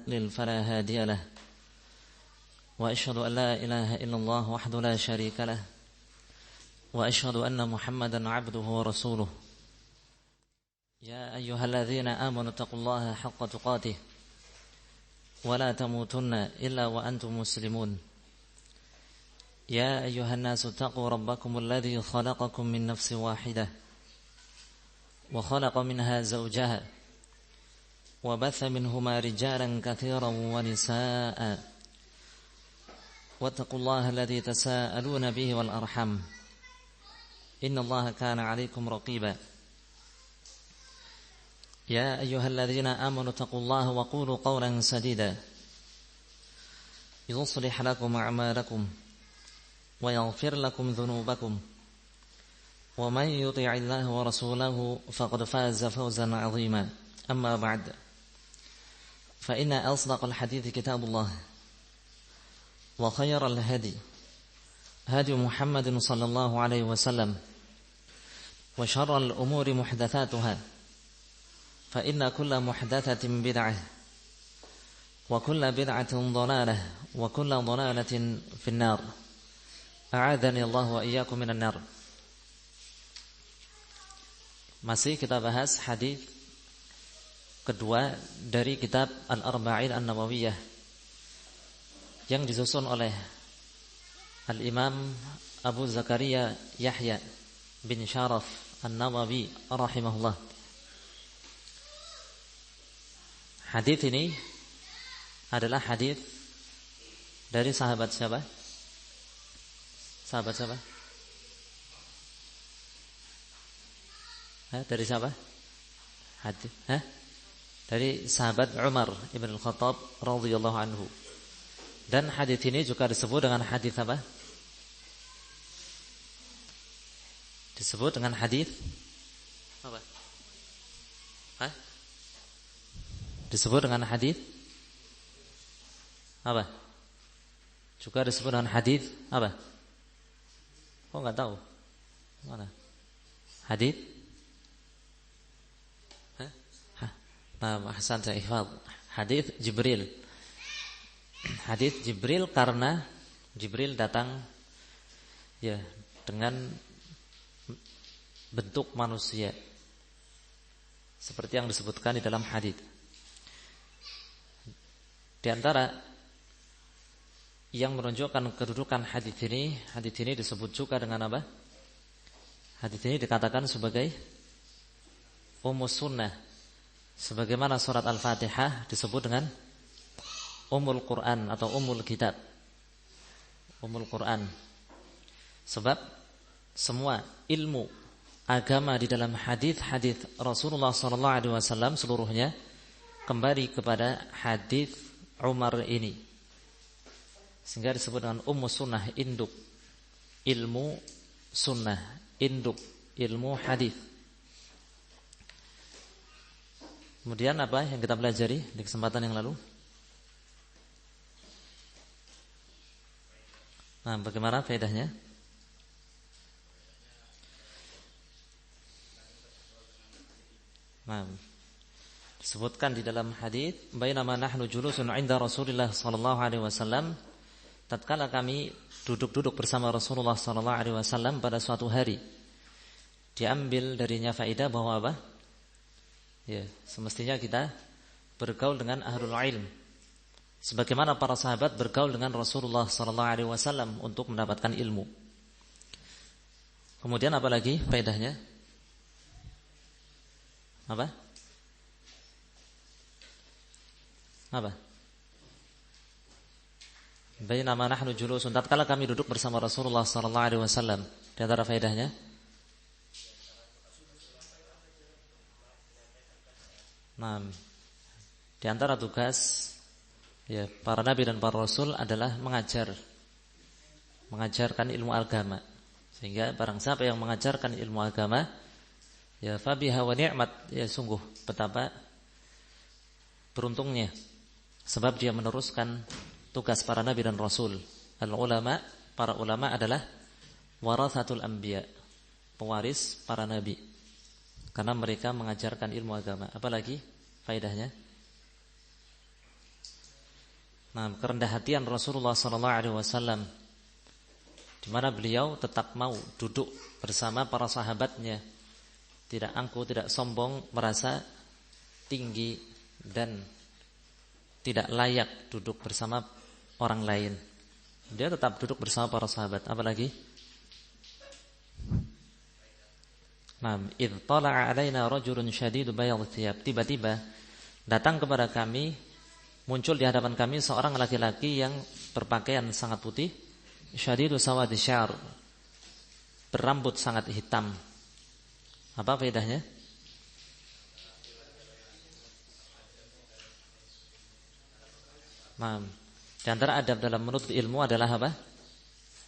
يضلل فلا هادي له وأشهد أن لا إله إلا الله وحده لا شريك له وأشهد أن محمدا عبده ورسوله يا أيها الذين آمنوا اتقوا الله حق تقاته ولا تموتن إلا وأنتم مسلمون يا أيها الناس اتقوا ربكم الذي خلقكم من نفس واحدة وخلق منها زوجها وبث منهما رجالا كثيرا ونساء واتقوا الله الذي تساءلون به والأرحم إن الله كان عليكم رقيبا يا أيها الذين آمنوا اتقوا الله وقولوا قولا سديدا يصلح لكم أعمالكم ويغفر لكم ذنوبكم ومن يطع الله ورسوله فقد فاز فوزا عظيما أما بعد فإن أصدق الحديث كتاب الله وخير الهدي هدي محمد صلى الله عليه وسلم وشر الأمور محدثاتها فإن كل محدثة بدعة وكل بدعة ضلالة وكل ضلالة في النار أعاذني الله وإياكم من النار. Masih kita bahas hadis kedua dari kitab Al-Arba'in An-Nawawiyah yang disusun oleh Al-Imam Abu Zakaria Yahya bin Sharaf An-Nawawi rahimahullah. Hadis ini adalah hadis dari sahabat siapa? Sahabat siapa? Dari siapa? Hadis? Dari sahabat Umar ibn al-Khattab radhiyallahu anhu. Dan hadis ini juga disebut dengan hadis apa? Disebut dengan hadis apa? Disebut dengan hadis apa? Juga disebut dengan hadis apa? Kok enggak tahu? Mana? Hadis? Nah, Hasan saya ihfaz. Hadis Jibril. Hadis Jibril karena Jibril datang ya dengan bentuk manusia. Seperti yang disebutkan di dalam hadis. Di antara yang menunjukkan kedudukan hadis ini disebut juga dengan apa? Hadis ini dikatakan sebagai Ummus Sunnah. Sebagaimana surat Al-Fatihah disebut dengan Ummul Quran atau Ummul Kitab. Ummul Quran. Sebab semua ilmu agama di dalam hadis-hadis Rasulullah SAW seluruhnya kembali kepada hadis Umar ini. Sehingga disebut dengan Ummus Sunnah, induk ilmu sunnah, induk ilmu hadis. Kemudian apa yang kita pelajari di kesempatan yang lalu? Nah, bagaimana faedahnya? Nah, disebutkan di dalam hadis, "Bainama nahnu julusun 'inda Rasulillah sallallahu alaihi wasallam." Tatkala kami duduk-duduk bersama Rasulullah sallallahu alaihi wasallam pada suatu hari. Diambil darinya faedah bahwa apa? Ya, semestinya kita bergaul dengan ahlul ilm. Sebagaimana para sahabat bergaul dengan Rasulullah sallallahu alaihi wasallam untuk mendapatkan ilmu. Kemudian apa lagi faedahnya? Apa? Apa? Bainama nahnu julusun, tatkala kami duduk bersama Rasulullah sallallahu alaihi wasallam. Di antara faedahnya? Nah, di antara tugas ya para nabi dan para rasul adalah mengajarkan ilmu agama. Sehingga barang siapa yang mengajarkan ilmu agama, ya fabiha wa ni'mat, ya sungguh betapa beruntungnya. Sebab dia meneruskan tugas para nabi dan rasul. Al-ulama, para ulama adalah warathatul anbiya, pewaris para nabi. Karena mereka mengajarkan ilmu agama. Apalagi faedahnya? Nah, kerendah hatian Rasulullah SAW, di mana beliau tetap mau duduk bersama para sahabatnya, tidak angkuh, tidak sombong, merasa tinggi dan tidak layak duduk bersama orang lain. Dia tetap duduk bersama para sahabat. Apalagi? Naam, idh tala'a 'alaina rajulun syadidu bayadh thiyab. Tiba-tiba datang kepada kami, muncul di hadapan kami seorang laki-laki yang berpakaian sangat putih, syadidu sawadi syar, berambut sangat hitam. Apa faedahnya? Nah, di antara adab dalam menuntut ilmu adalah apa?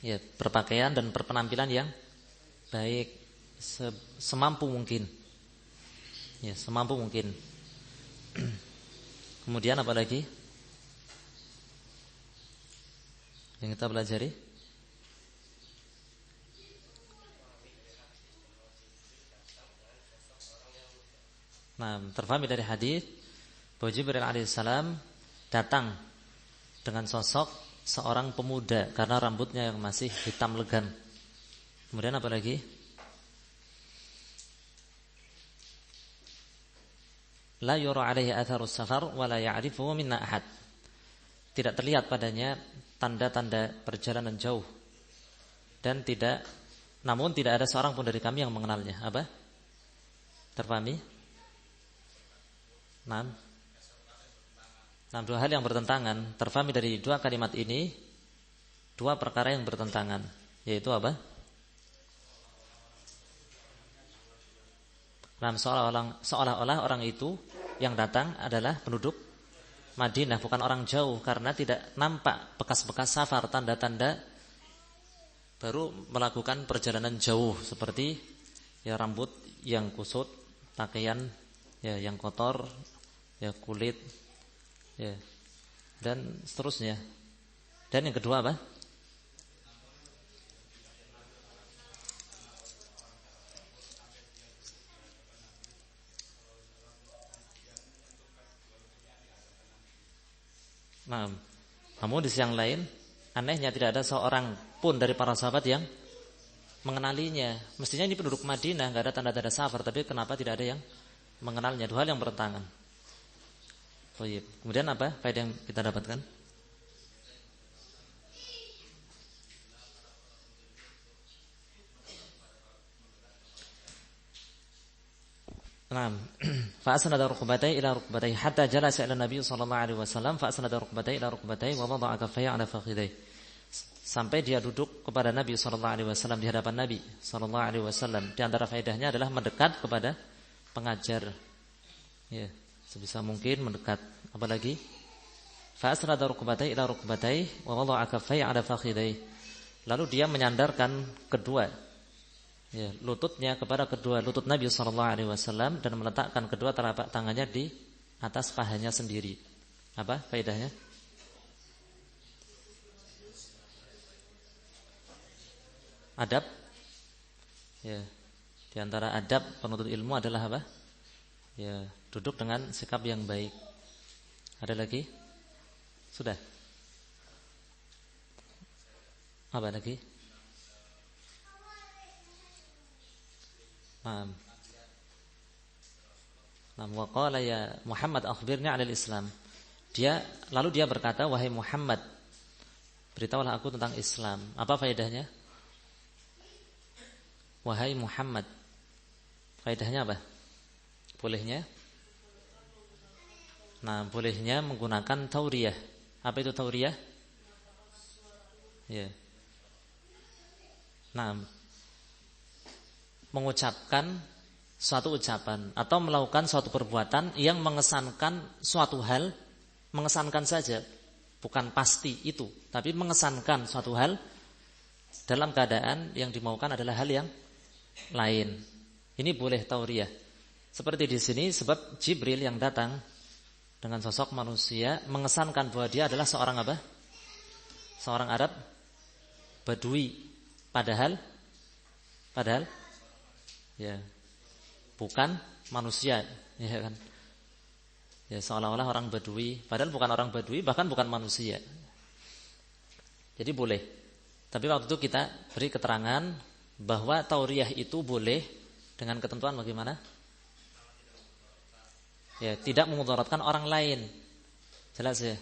Ya, berpakaian dan berpenampilan yang baik semampu mungkin. Ya, semampu mungkin. Kemudian apa lagi yang kita pelajari? Nah, terfahami dari hadis bahwa Jibril alaihissalam datang dengan sosok seorang pemuda karena rambutnya yang masih hitam legan. Kemudian apa lagi? La yura alaihi atharus safar wa la ya'rifuhu minna ahad. Tidak terlihat padanya tanda-tanda perjalanan jauh dan namun tidak ada seorang pun dari kami yang mengenalnya. Apa? Terpahami? Nah, dua hal yang bertentangan. Terpahami dari dua kalimat ini, dua perkara yang bertentangan, yaitu apa? Nah, seolah-olah orang itu yang datang adalah penduduk Madinah, bukan orang jauh, karena tidak nampak bekas-bekas safar, tanda-tanda baru melakukan perjalanan jauh, seperti ya rambut yang kusut, pakaian ya yang kotor, ya kulit, ya dan seterusnya. Dan yang kedua apa? Nah, namun di sisi yang lain, anehnya tidak ada seorang pun dari para sahabat yang mengenalinya. Mestinya ini penduduk Madinah, nggak ada tanda-tanda safar, tapi kenapa tidak ada yang mengenalnya? Dua hal yang bertentangan. Kemudian apa faedah yang kita dapatkan? Naam. Fa asnada rukbatayhi ila rukbatayhi hatta jalasa ila Nabi sallallahu alaihi wasallam fa asnada rukbatayhi ila rukbatayhi wa wada'a kaffayhi ala fakhidayhi. Sampai dia duduk kepada Nabi sallallahu alaihi wasallam, di hadapan Nabi sallallahu alaihi wasallam. Di antara faedahnya adalah mendekat kepada pengajar. Ya, sebisa mungkin mendekat. Apalagi? Fa asnada rukbatayhi ila rukbatayhi wa wada'a kaffayhi ala fakhidayhi. Lalu dia menyandarkan kedua lututnya kepada kedua lutut Nabi SAW dan meletakkan kedua telapak tangannya di atas pahanya sendiri. Apa faedahnya? Adab. Ya, di antara adab penuntut ilmu adalah apa? Ya, duduk dengan sikap yang baik. Ada lagi? Sudah. Apa lagi? Wa qala ya Muhammad akhbirni 'anil Islam. Lalu dia berkata, wahai Muhammad, beritahulah aku tentang Islam. Apa faedahnya? Wahai Muhammad. Faedahnya apa? Bolehnya? Nah, bolehnya menggunakan tauriyah. Apa itu tauriyah? Ya. Nah, mengucapkan suatu ucapan atau melakukan suatu perbuatan yang mengesankan suatu hal, mengesankan saja, bukan pasti itu, tapi mengesankan suatu hal dalam keadaan yang dimaukan adalah hal yang lain. Ini boleh tauriyah. Seperti di sini, sebab Jibril yang datang dengan sosok manusia mengesankan bahwa dia adalah seorang apa? Seorang Arab Badui, padahal ya bukan manusia, ya kan? Ya, seolah-olah orang Badui, padahal bukan orang Badui, bahkan bukan manusia. Jadi boleh. Tapi waktu itu kita beri keterangan bahwa tauriyah itu boleh dengan ketentuan bagaimana? Ya, tidak memudaratkan orang lain. Jelas ya?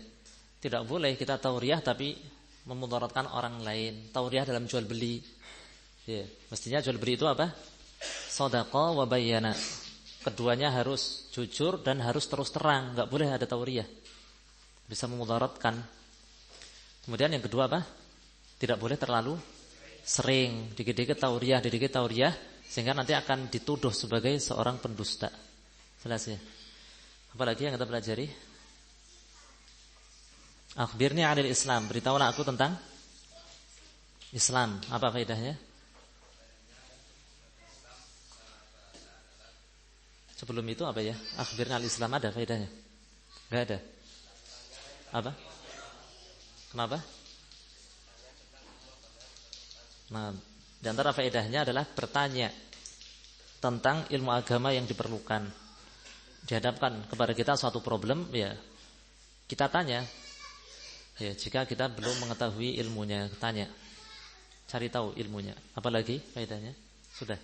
Tidak boleh kita tauriyah tapi memudaratkan orang lain. Tauriyah dalam jual beli. Ya, mestinya jual beli itu apa? Shadaqah wa bayyana. Keduanya harus jujur dan harus terus terang, enggak boleh ada tauriyah. Bisa memudaratkan. Kemudian yang kedua apa? Tidak boleh terlalu sering, dikit-dikit tauriyah, dikit-dikit tauriyah, sehingga nanti akan dituduh sebagai seorang pendusta. Jelas ya? Apalagi yang kita pelajari? Akhbirni 'anil Islam, beritahulah aku tentang Islam. Apa faedahnya? Sebelum itu apa ya? Akhbirni 'anil Islam ada faedahnya? Enggak ada. Apa? Kenapa? Nah, di antara faedahnya adalah bertanya tentang ilmu agama yang diperlukan. Dihadapkan kepada kita suatu problem, ya kita tanya. Ya, jika kita belum mengetahui ilmunya, tanya. Cari tahu ilmunya. Apalagi faedahnya? Sudah.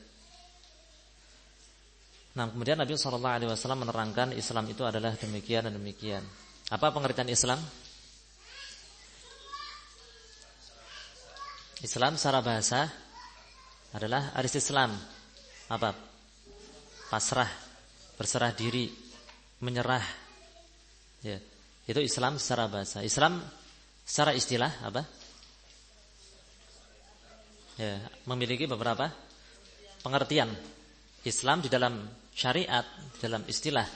Nah, kemudian Nabi SAW menerangkan Islam itu adalah demikian dan demikian. Apa pengertian Islam? Islam secara bahasa adalah al-istislam. Apa? Pasrah, berserah diri, menyerah. Ya, itu Islam secara bahasa. Islam secara istilah apa? Ya, memiliki beberapa pengertian. Islam di dalam syariat, dalam istilah,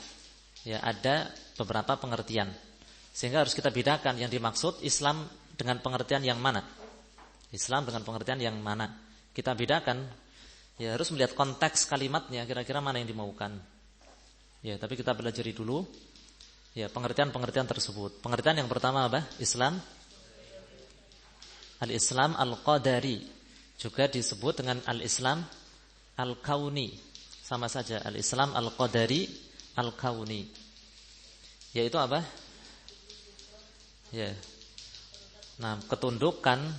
ya ada beberapa pengertian. Sehingga harus kita bedakan yang dimaksud Islam dengan pengertian yang mana. Islam dengan pengertian yang mana. Kita bedakan, ya harus melihat konteks kalimatnya, kira-kira mana yang dimaukan. Ya, tapi kita pelajari dulu ya pengertian-pengertian tersebut. Pengertian yang pertama apa? Islam Al-Islam Al-Qadari, juga disebut dengan Al-Islam Al-Kauni. Sama saja, Al-Islam Al-Qadari Al-Kauni. Yaitu apa? Ya. Nah, ketundukan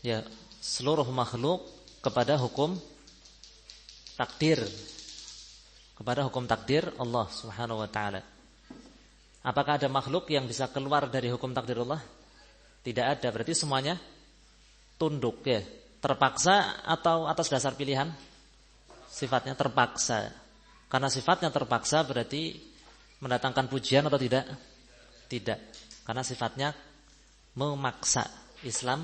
ya seluruh makhluk kepada hukum takdir, kepada hukum takdir Allah Subhanahu wa taala. Apakah ada makhluk yang bisa keluar dari hukum takdir Allah? Tidak ada, berarti semuanya tunduk ya. Terpaksa atau atas dasar pilihan? Sifatnya terpaksa. Karena sifatnya terpaksa berarti mendatangkan pujian atau tidak? Tidak. Karena sifatnya memaksa. Islam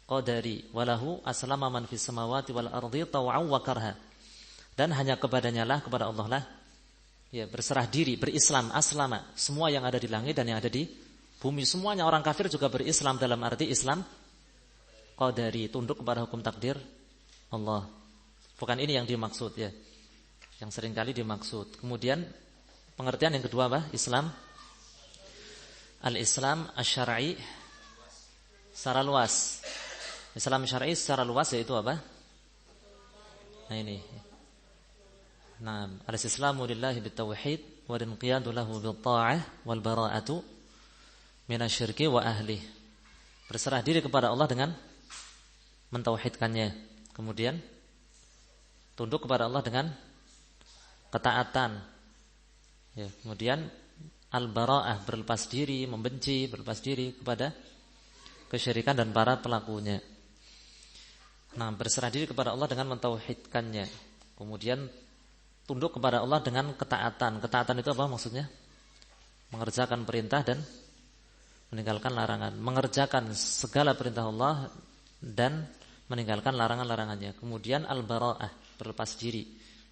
Qadari, walahu aslama man fis samawati wal ardi taw'an wa karha. Dan hanya kepadanya lah, kepada Allah lah, ya berserah diri, berislam, aslama. Semua yang ada di langit dan yang ada di bumi, semuanya orang kafir juga berislam dalam arti Islam Qadari, tunduk kepada hukum takdir Allah. Bukan ini yang dimaksud ya. Yang seringkali dimaksud. Kemudian pengertian yang kedua apa? Islam Al-Islam Asy-Syar'i secara luas. Islam syar'i secara luas yaitu apa? Nah ini. Nah, al-islamu lillahi bitauhid wal inqiyadu lahu bil ta'ah wal bara'atu minasyirki wa ahli. Berserah diri kepada Allah dengan mentauhidkannya. Kemudian tunduk kepada Allah dengan ketaatan. Ya, kemudian al-bara'ah, berlepas diri, membenci, berlepas diri kepada kesyirikan dan para pelakunya. Nah, berserah diri kepada Allah dengan mentauhidkannya. Kemudian tunduk kepada Allah dengan ketaatan. Ketaatan itu apa maksudnya? Mengerjakan perintah dan meninggalkan larangan. Mengerjakan segala perintah Allah dan meninggalkan larangan-larangannya. Kemudian al-bara'ah, berlepas diri,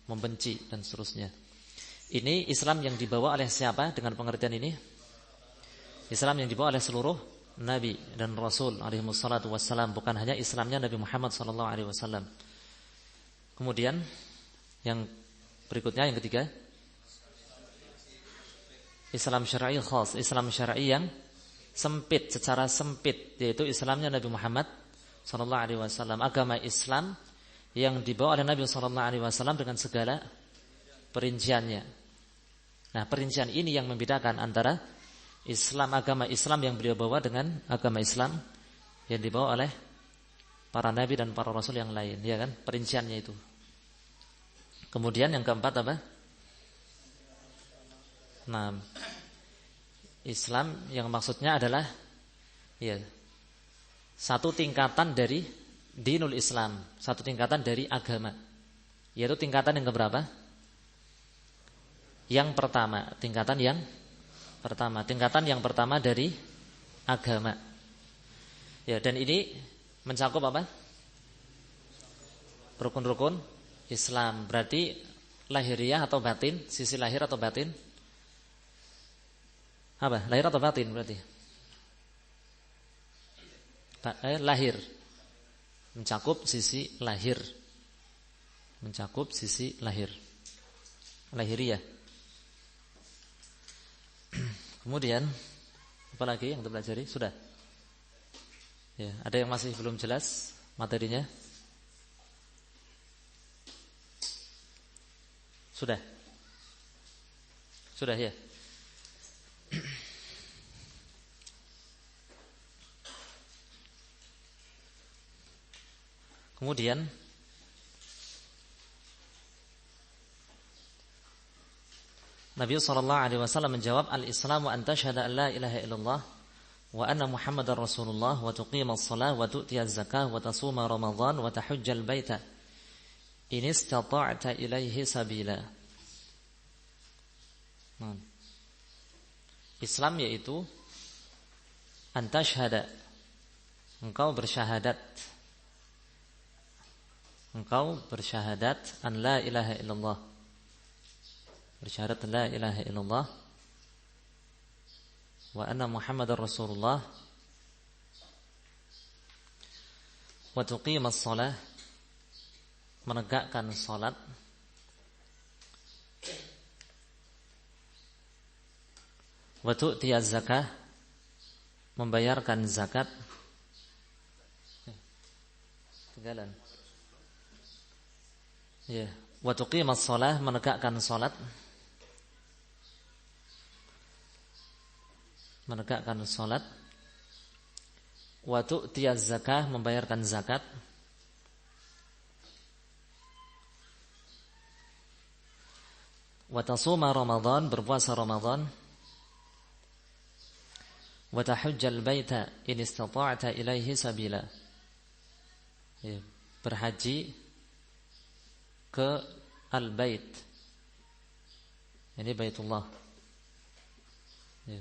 membenci dan seterusnya. Ini Islam yang dibawa oleh siapa dengan pengertian ini? Islam yang dibawa oleh seluruh Nabi dan Rasul alaihi wassalatu wassalam, bukan hanya Islamnya Nabi Muhammad sallallahu alaihi wasallam. Kemudian yang berikutnya, yang ketiga, Islam syar'i khas, Islam syar'i yang sempit, secara sempit, yaitu Islamnya Nabi Muhammad sallallahu alaihi wasallam, agama Islam yang dibawa oleh Nabi sallallahu alaihi wasallam dengan segala perinciannya. Nah, perincian ini yang membedakan antara agama Islam yang beliau bawa dengan agama Islam yang dibawa oleh para nabi dan para rasul yang lain, ya kan? Perinciannya itu. Kemudian yang keempat apa? Nah, Islam yang maksudnya adalah ya, satu tingkatan dari dinul Islam, satu tingkatan dari agama. Yaitu tingkatan yang keberapa? Yang pertama, tingkatan yang pertama dari agama. Ya, dan ini mencakup apa? Rukun-rukun Islam. Berarti lahiriah atau batin, sisi lahir atau batin? Apa? Lahir atau batin berarti? Lahir. Mencakup sisi lahir. Mencakup sisi lahir. Lahiriah. Kemudian apa lagi yang kita pelajari? Sudah. Ya, ada yang masih belum jelas materinya? Sudah. Sudah ya. Kemudian Nabi SAW menjawab, al-Islamu an tashhada an la ilaha illallah wa anna Muhammadar Rasulullah wa tuqimas shalah wa tu'tiyaz zakah wa tasuma Ramadan wa tahujjal baita in istata'ta ilaihi sabila. Islam yaitu an tashhada, engkau bersyahadat an la ilaha illallah, bersyahadat la ilaha illallah, wa anna Muhammadar Rasulullah, wa tuqimas shalah, menegakkan salat, wa tu'tiyaz zakah, membayarkan zakat. Ketinggalan. Ya, wa tuqimas shalah, menegakkan salat. Menegakkan salat. Wa tu'tiyaz zakah, membayarkan zakat. Wa tasuma Ramadan, berpuasa Ramadan. Wa tahujjal baita in istata'ta ilaihi sabila. Ya, berhaji ke al-bait. Ini Baitullah. Ya,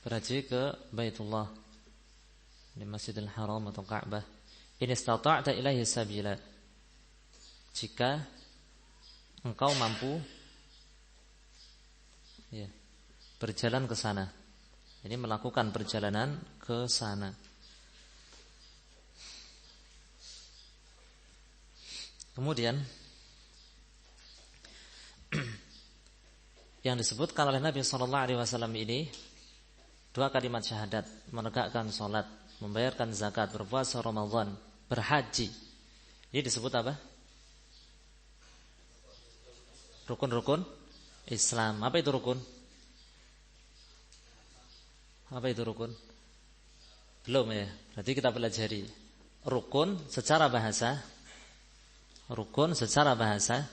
berhaji ke Baitullah. Ini Masjidil Haram atau Ka'bah. In istata'ta ilaihi sabila. Jika engkau mampu ya, berjalan ke sana. Ini melakukan perjalanan ke sana. Kemudian yang disebutkan oleh Nabi SAW ini dua kalimat syahadat, menegakkan salat, membayarkan zakat, berpuasa Ramadan, berhaji. Ini disebut apa? Rukun-rukun Islam. Apa itu rukun? Apa itu rukun? Belum ya. Berarti kita pelajari rukun secara bahasa. Rukun secara bahasa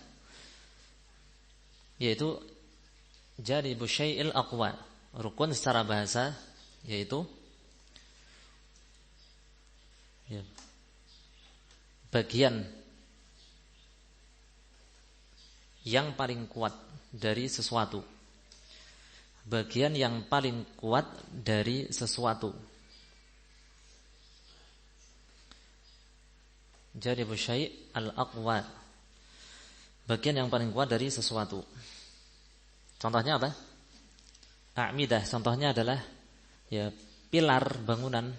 yaitu janibu syai'il aqwa. Rukun secara bahasa yaitu ya, bagian yang paling kuat dari sesuatu. Bagian yang paling kuat dari sesuatu. Janibu syai' al-aqwa. Bagian yang paling kuat dari sesuatu. Contohnya apa? A'midah. Contohnya adalah ya pilar bangunan.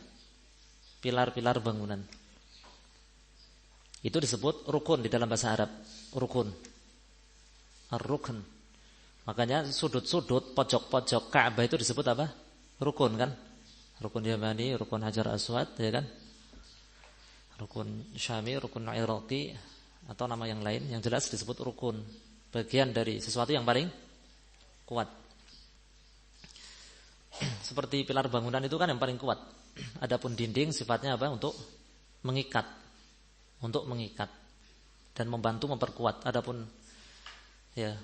Pilar-pilar bangunan. Itu disebut rukun di dalam bahasa Arab. Rukun. Ar-rukn. Makanya sudut-sudut, pojok-pojok Ka'bah itu disebut apa? Rukun kan? Rukun Yamani, rukun Hajar Aswad, ya kan? Rukun Syami, rukun Iraqi, atau nama yang lain. Yang jelas disebut rukun. Bagian dari sesuatu yang paling kuat. seperti pilar bangunan itu kan yang paling kuat. Adapun dinding sifatnya apa? Untuk mengikat. Untuk mengikat dan membantu memperkuat. Adapun ya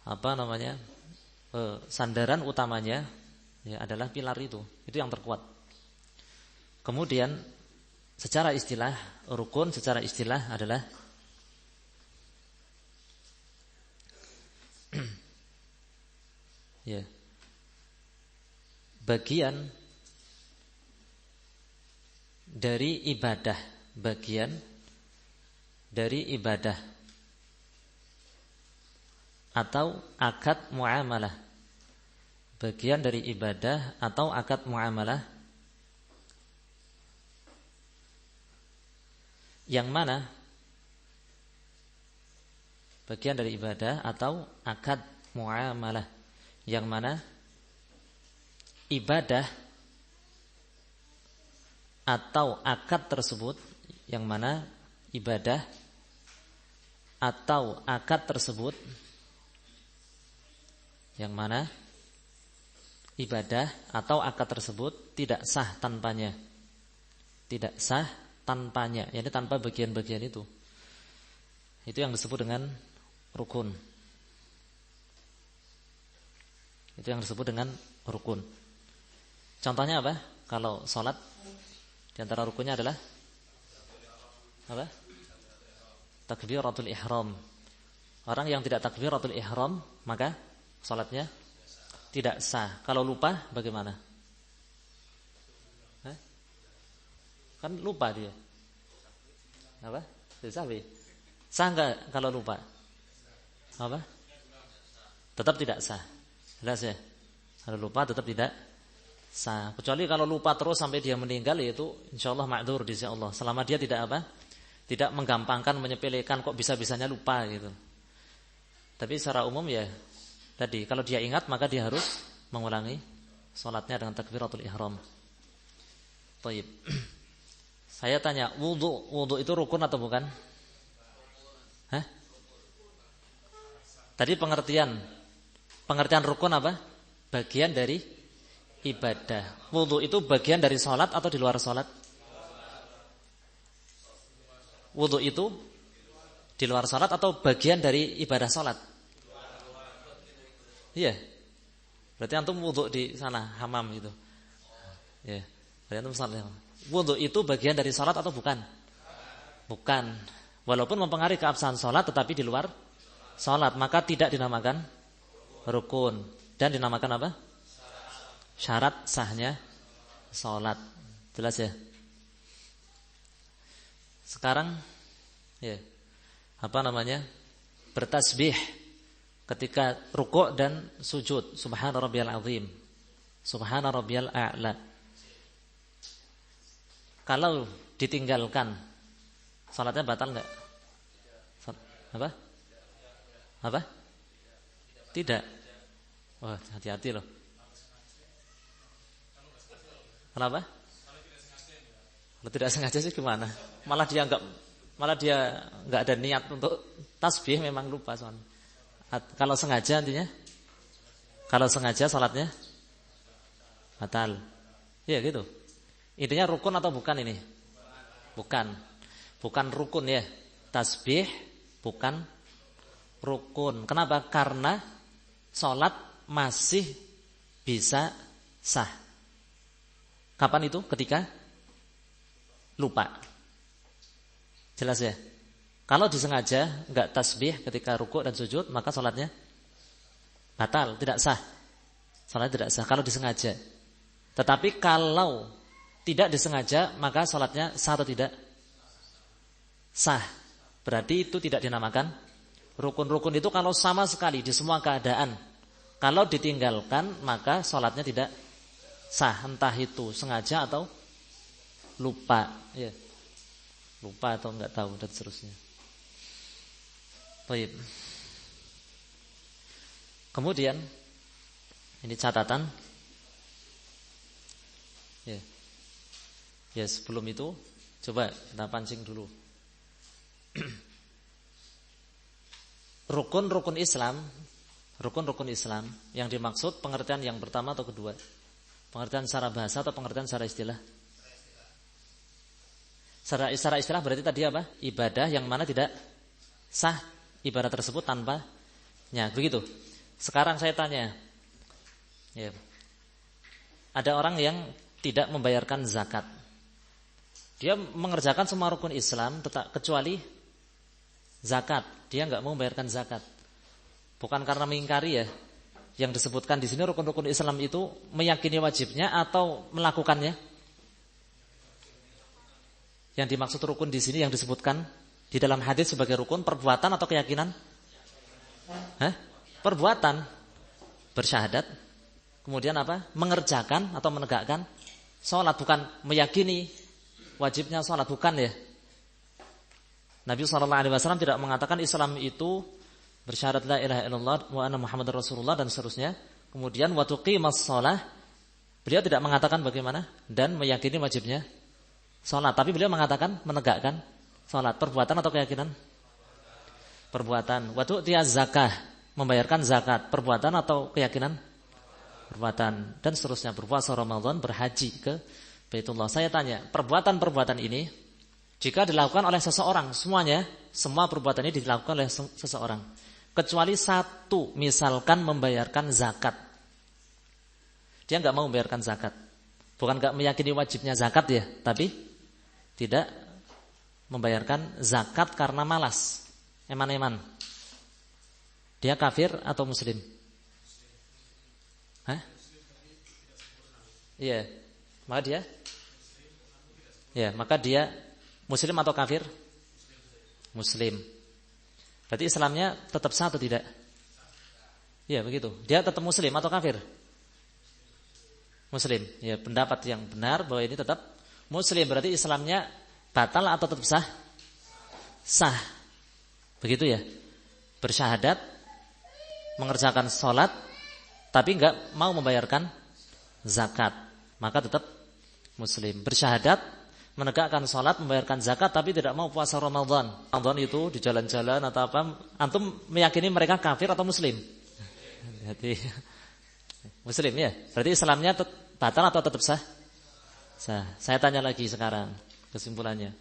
apa namanya? Sandaran utamanya ya adalah pilar itu. Itu yang terkuat. Kemudian secara istilah rukun secara istilah adalah ya bagian dari ibadah, bagian dari ibadah atau akad muamalah, bagian dari ibadah atau akad muamalah yang mana bagian dari ibadah atau akad muamalah yang mana ibadah atau akad tersebut, yang mana ibadah atau akad tersebut, yang mana ibadah atau akad tersebut tidak sah tanpanya, tidak sah tanpanya, yakni tanpa bagian-bagian itu yang disebut dengan rukun. Itu yang disebut dengan rukun. Contohnya apa? Kalau sholat di antara rukunnya adalah apa? Takbiratul ihram. Orang yang tidak takbiratul ihram maka sholatnya tidak sah. Kalau lupa bagaimana? Hah? Kan lupa dia. Apa? Tidak sah enggak kalau lupa? Apa? Tetap tidak sah. Jelas ya? Kalau lupa tetap tidak sah. Kecuali kalau lupa terus sampai dia meninggal, yaitu insyaallah ma'dzur di sisi Allah. Selama dia tidak apa? Tidak menggampangkan, menyepelekan, kok bisa-bisanya lupa gitu. Tapi secara umum ya tadi, kalau dia ingat maka dia harus mengulangi salatnya dengan takbiratul ihram. Baik. Saya tanya, wudu itu rukun atau bukan? Hah? Tadi pengertian rukun apa? Bagian dari ibadah. Wudu itu bagian dari sholat atau di luar sholat? Wudu itu di luar sholat atau bagian dari ibadah sholat? Iya. Berarti antum wudu di sana, hamam gitu. Iya. Berarti antum sholat. Wudu itu bagian dari sholat atau bukan? Bukan. Walaupun mempengaruhi keabsahan sholat, tetapi di luar sholat, maka tidak dinamakan rukun dan dinamakan apa? Syarat sahnya sholat. Jelas ya? Sekarang ya, apa namanya? Bertasbih ketika rukuk dan sujud. Subhana rabbiyal azim, subhana rabbiyal a'la. Kalau ditinggalkan, salatnya batal enggak? Apa? Tidak. Wah, hati-hati loh. Kenapa? Kalau tidak sengaja sih gimana? Malah dia enggak ada niat untuk tasbih, memang lupa soalnya. Kalau sengaja artinya? Kalau sengaja salatnya batal. Iya gitu. Intinya rukun atau bukan ini? Bukan. Bukan rukun ya. Tasbih bukan rukun. Kenapa? Karena salat masih bisa sah. Kapan itu? Ketika lupa. Jelas ya? Kalau disengaja enggak tasbih ketika rukuk dan sujud, maka salatnya batal, tidak sah. Salatnya tidak sah kalau disengaja. Tetapi kalau tidak disengaja, maka salatnya sah atau tidak? Sah. Berarti itu tidak dinamakan rukun-rukun. Itu kalau sama sekali di semua keadaan. Kalau ditinggalkan, maka salatnya tidak sah, entah itu sengaja atau lupa, ya. Lupa atau enggak tahu dan seterusnya. Baik. Kemudian ini catatan. Ya. Ya, sebelum itu coba kita pancing dulu. Rukun-rukun Islam yang dimaksud pengertian yang pertama atau kedua? Pengertian secara bahasa atau pengertian secara istilah? Secara istilah berarti tadi apa? Ibadah yang mana tidak sah ibadah tersebut tanpanya. Begitu. Sekarang saya tanya. Ya. Ada orang yang tidak membayarkan zakat. Dia mengerjakan semua rukun Islam kecuali zakat. Dia enggak mau membayarkan zakat. Bukan karena mengingkari ya. Yang disebutkan di sini rukun-rukun Islam itu meyakini wajibnya atau melakukannya? Yang dimaksud rukun di sini yang disebutkan di dalam hadis sebagai rukun perbuatan atau keyakinan? Perbuatan. Bersyahadat. Kemudian apa? Mengerjakan atau menegakkan salat, bukan meyakini wajibnya salat, bukan ya. Nabi SAW tidak mengatakan Islam itu bersyahadat la ilaha illallah wa anna Muhammadar Rasulullah dan seterusnya. Kemudian wa tuqimas shalah. Beliau tidak mengatakan bagaimana dan meyakini wajibnya salat, tapi beliau mengatakan menegakkan salat. Perbuatan atau keyakinan? Perbuatan. Wa tu'tiyaz zakah, membayarkan zakat. Perbuatan atau keyakinan? Perbuatan. Dan seterusnya, berpuasa Ramadan, berhaji ke Baitullah. Saya tanya, perbuatan-perbuatan ini jika dilakukan oleh seseorang, semuanya, semua perbuatan ini dilakukan oleh seseorang, kecuali satu, misalkan membayarkan zakat. Dia enggak mau membayarkan zakat. Bukan enggak meyakini wajibnya zakat ya, tapi tidak membayarkan zakat karena malas, eman-eman. Dia kafir atau muslim? Iya. Maka dia muslim atau kafir? Muslim. Berarti Islamnya tetap sah atau tidak? Iya, begitu. Dia tetap muslim atau kafir? Muslim. Ya, pendapat yang benar bahwa ini tetap muslim. Berarti Islamnya batal atau tetap sah? Sah. Begitu ya. Bersyahadat, mengerjakan sholat, tapi enggak mau membayarkan zakat, maka tetap muslim. Bersyahadat, menegakkan sholat, membayarkan zakat, tapi tidak mau puasa Ramadan. Ramadan itu di jalan-jalan atau apa, antum meyakini mereka kafir atau muslim? Jadi muslim ya. Berarti Islamnya batal atau tetap sah? Sah. Saya tanya lagi sekarang kesimpulannya.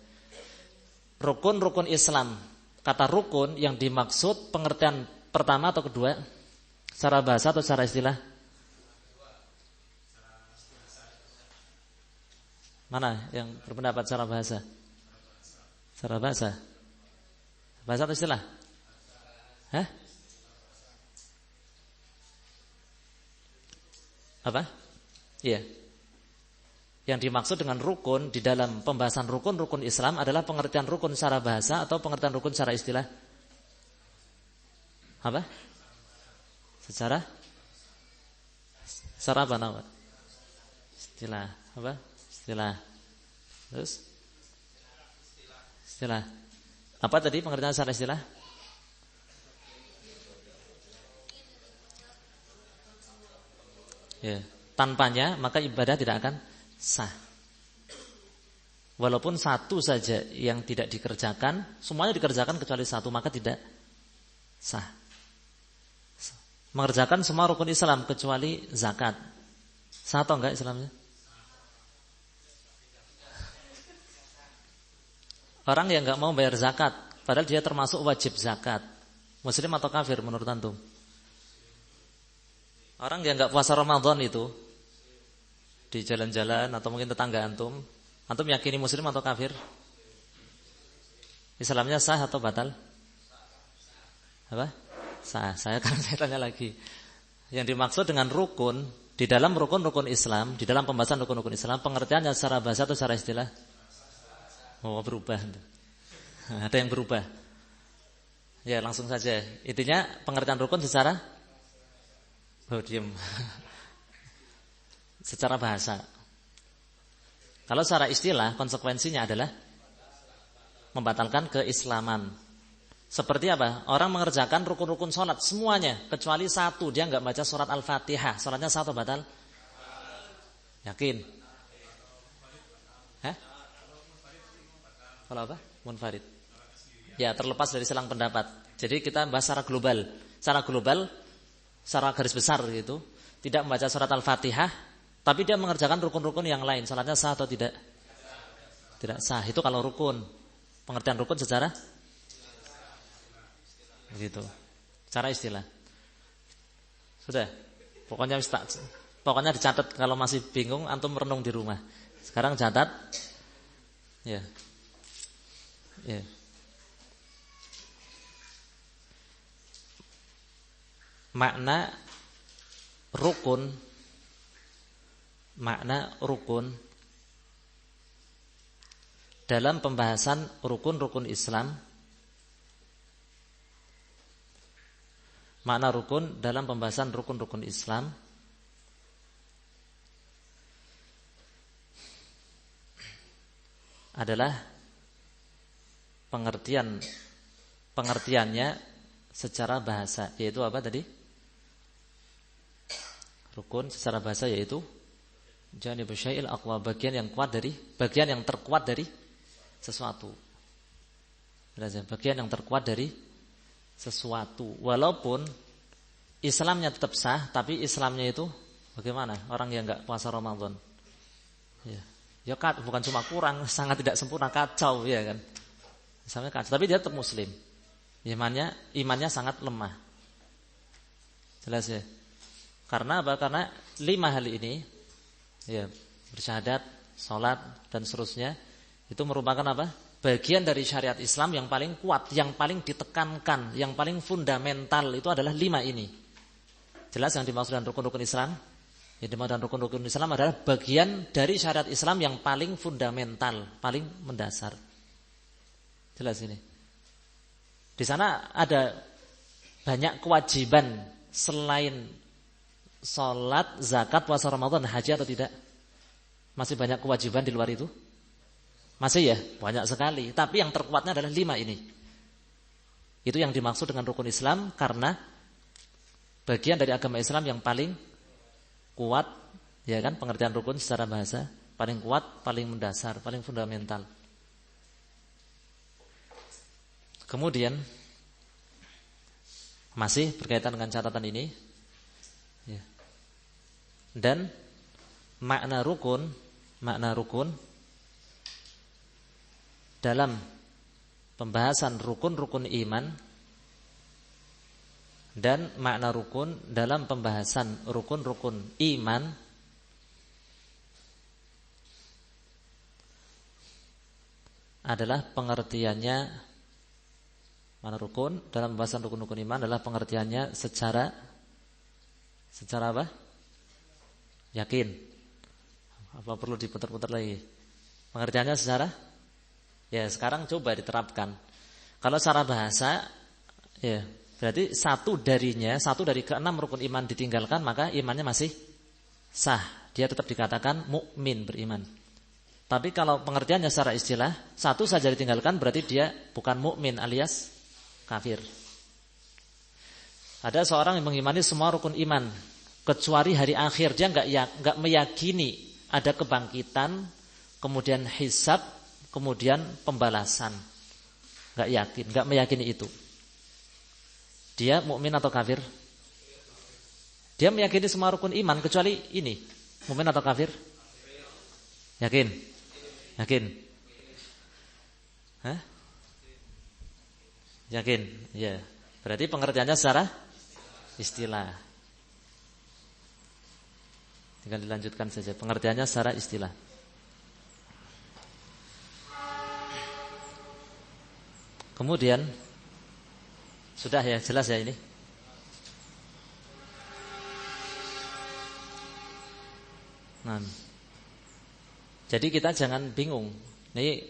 Rukun-rukun Islam. Kata rukun yang dimaksud pengertian pertama atau kedua? Secara bahasa atau secara istilah? Mana yang berpendapat secara bahasa? Secara bahasa. Bahasa atau istilah? Apa? Iya. Yang dimaksud dengan rukun di dalam pembahasan rukun-rukun Islam adalah pengertian rukun secara bahasa atau pengertian rukun secara istilah? Apa? Secara apa nama? Istilah. Apa? Istilah. Terus? Istilah. Apa tadi pengertian secara istilah? Ya, tanpanya maka ibadah tidak akan sah. Walaupun satu saja yang tidak dikerjakan, semuanya dikerjakan kecuali satu, maka tidak sah. Mengerjakan semua rukun Islam kecuali zakat. Sah atau enggak Islamnya? Orang yang enggak mau bayar zakat, padahal dia termasuk wajib zakat, muslim atau kafir menurut antum? Orang yang enggak puasa Ramadan itu di jalan-jalan atau mungkin tetangga antum yakini muslim atau kafir? Islamnya sah atau batal? Apa? Sah. Saya tanya lagi. Yang dimaksud dengan rukun di dalam rukun-rukun Islam, di dalam pembahasan rukun-rukun Islam, pengertiannya secara bahasa atau secara istilah? Oh, berubah. Ada yang berubah. Ya, langsung saja. Intinya pengertian rukun secara diam. Secara bahasa. Kalau secara istilah konsekuensinya adalah membatalkan keislaman. Seperti apa? Orang mengerjakan rukun-rukun sholat semuanya kecuali satu, dia enggak baca surat Al-Fatihah. Sholatnya sah atau batal? Yakin? Kalau apa? Munfarid. Ya, terlepas dari selang pendapat. Jadi kita bahas secara global. Secara global, secara garis besar gitu, tidak membaca surat Al-Fatihah Tapi dia mengerjakan rukun-rukun yang lain, salatnya sah atau tidak? Tidak sah. Itu kalau rukun. Pengertian rukun secara begitu. Secara istilah. Sudah. Pokoknya dicatat, kalau masih bingung antum renung di rumah. Sekarang catat. Ya. Ya. Makna rukun dalam pembahasan rukun-rukun Islam. Makna rukun dalam pembahasan rukun-rukun Islam adalah pengertiannya secara bahasa, yaitu apa tadi? Rukun secara bahasa yaitu janibus syai'il aqwa, bagian yang terkuat dari sesuatu. Bagian yang terkuat dari sesuatu. Walaupun Islamnya tetap sah, tapi Islamnya itu bagaimana? Orang yang enggak puasa Ramadan. Ya bukan cuma kurang, sangat tidak sempurna, kacau ya kan. Misalnya kacau, tapi dia tetap muslim. Imannya sangat lemah. Jelas ya? Karena apa? Karena 5 hal ini, ya, bersyahadat, salat dan seterusnya, itu merupakan apa? Bagian dari syariat Islam yang paling kuat, yang paling ditekankan, yang paling fundamental itu adalah 5 ini. Jelas yang dimaksud dengan rukun-rukun Islam? Yang dimaksud dengan rukun-rukun Islam adalah bagian dari syariat Islam yang paling fundamental, paling mendasar. Jelas ini. Di sana ada banyak kewajiban selain salat, zakat, puasa Ramadan, haji atau tidak? Masih banyak kewajiban di luar itu? Masih ya? Banyak sekali. Tapi yang terkuatnya adalah 5 ini. Itu yang dimaksud dengan rukun Islam, karena bagian dari agama Islam yang paling kuat, ya kan, pengertian rukun secara bahasa, paling kuat, paling mendasar, paling fundamental. Kemudian masih berkaitan dengan catatan ini, ya. Dan makna rukun dalam pembahasan rukun-rukun iman dan makna rukun dalam pembahasan rukun-rukun iman adalah pengertiannya. Makna rukun dalam pembahasan rukun-rukun iman adalah pengertiannya secara apa? Yakin. Apa perlu diputar-putar lagi? Pengertiannya secara, ya sekarang coba diterapkan. Kalau secara bahasa, ya berarti satu dari ke-6 rukun iman ditinggalkan, maka imannya masih sah. Dia tetap dikatakan mukmin, beriman. Tapi kalau pengertiannya secara istilah, satu saja ditinggalkan berarti dia bukan mukmin alias kafir. Ada seorang yang mengimani semua rukun iman kecuali hari akhir. Dia enggak meyakini ada kebangkitan, kemudian hisab, kemudian pembalasan. Enggak yakin, enggak meyakini itu. Dia mukmin atau kafir? Dia meyakini semua rukun iman kecuali ini. Mukmin atau kafir? Yakin? Yakin? Hah? Yakin? Ya. Berarti pengertiannya secara istilah. Tinggal dilanjutkan saja. Pengertiannya secara istilah. Kemudian sudah ya, jelas ya ini. Nah, jadi kita jangan bingung. Ini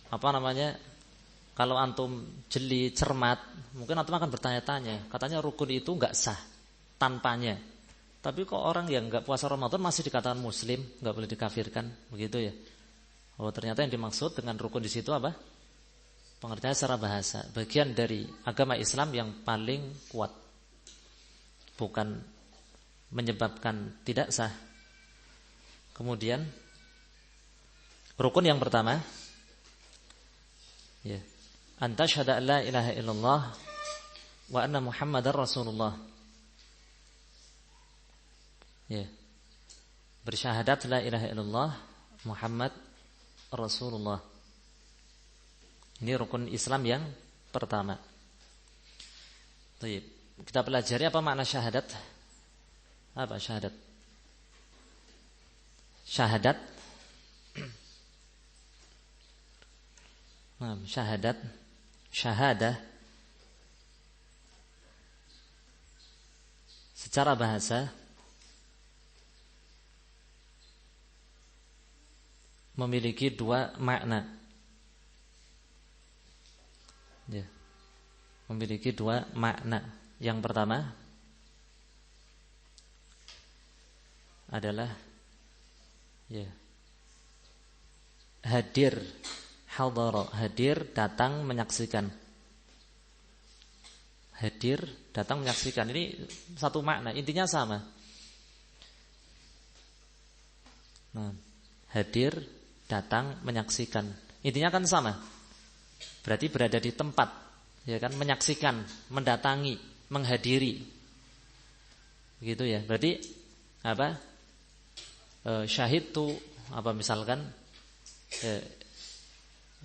apa namanya? Kalau antum jeli, cermat, mungkin antum akan bertanya-tanya. Katanya rukun itu enggak sah tanpanya. Tapi kok orang yang enggak puasa Ramadan masih dikatakan muslim, enggak boleh dikafirkan, begitu ya? Oh, ternyata yang dimaksud dengan rukun di situ apa? Pengertiannya secara bahasa, bagian dari agama Islam yang paling kuat, bukan menyebabkan tidak sah. Kemudian rukun yang pertama, ya, anta syahada la ilaha illallah wa anna Muhammadar Rasulullah. Ya. bersyahadat la ilaha illallah Muhammad Rasulullah. Ini rukun Islam yang pertama. Baik, kita pelajari apa makna syahadat. Apa syahadat? Syahadat, syahadat, syahadah secara bahasa memiliki dua makna. Ya. Memiliki dua makna. Yang pertama adalah hadir, hadara, hadir, datang, menyaksikan. Hadir, datang, menyaksikan. Ini satu makna, intinya sama. Hadir, datang, menyaksikan. Intinya kan sama. Berarti berada di tempat, ya kan, menyaksikan, mendatangi, menghadiri. Begitu ya. Berarti apa? Syahidtu, apa misalkan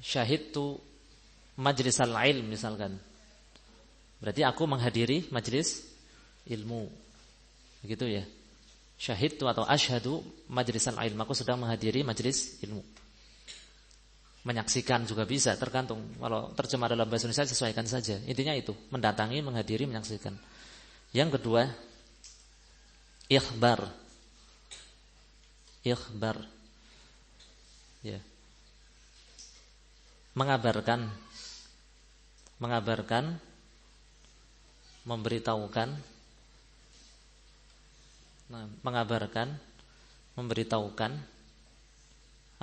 syahidtu majlisal ilm misalkan. Berarti aku menghadiri majlis ilmu. Begitu ya. Syahidtu atau asyhadu majlisal ilm, aku sedang menghadiri majlis ilmu. Menyaksikan juga bisa, tergantung. Kalau terjemah dalam bahasa Indonesia sesuaikan saja. Intinya itu, mendatangi, menghadiri, menyaksikan. Yang kedua, ikhbar. Ikhbar, ya, mengabarkan, memberitahukan, mengabarkan, memberitahukan,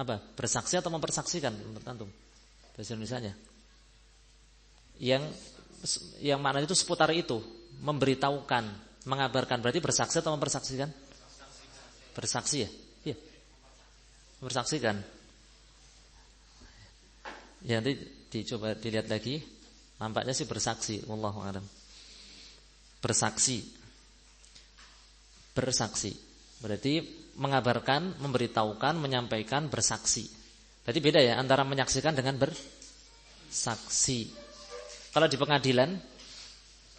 apa? Bersaksi atau mempersaksikan, menurut antum bahasa Indonesianya? Yang makna itu seputar itu, memberitahukan, mengabarkan. Berarti bersaksi atau mempersaksikan? Bersaksi ya. Iya, bersaksikan. Ya, nanti dicoba dilihat lagi. Nampaknya sih bersaksi, wallahu a'lam. Bersaksi. Bersaksi. Berarti mengabarkan, memberitahukan, menyampaikan, bersaksi. Berarti beda ya antara menyaksikan dengan bersaksi. Kalau di pengadilan,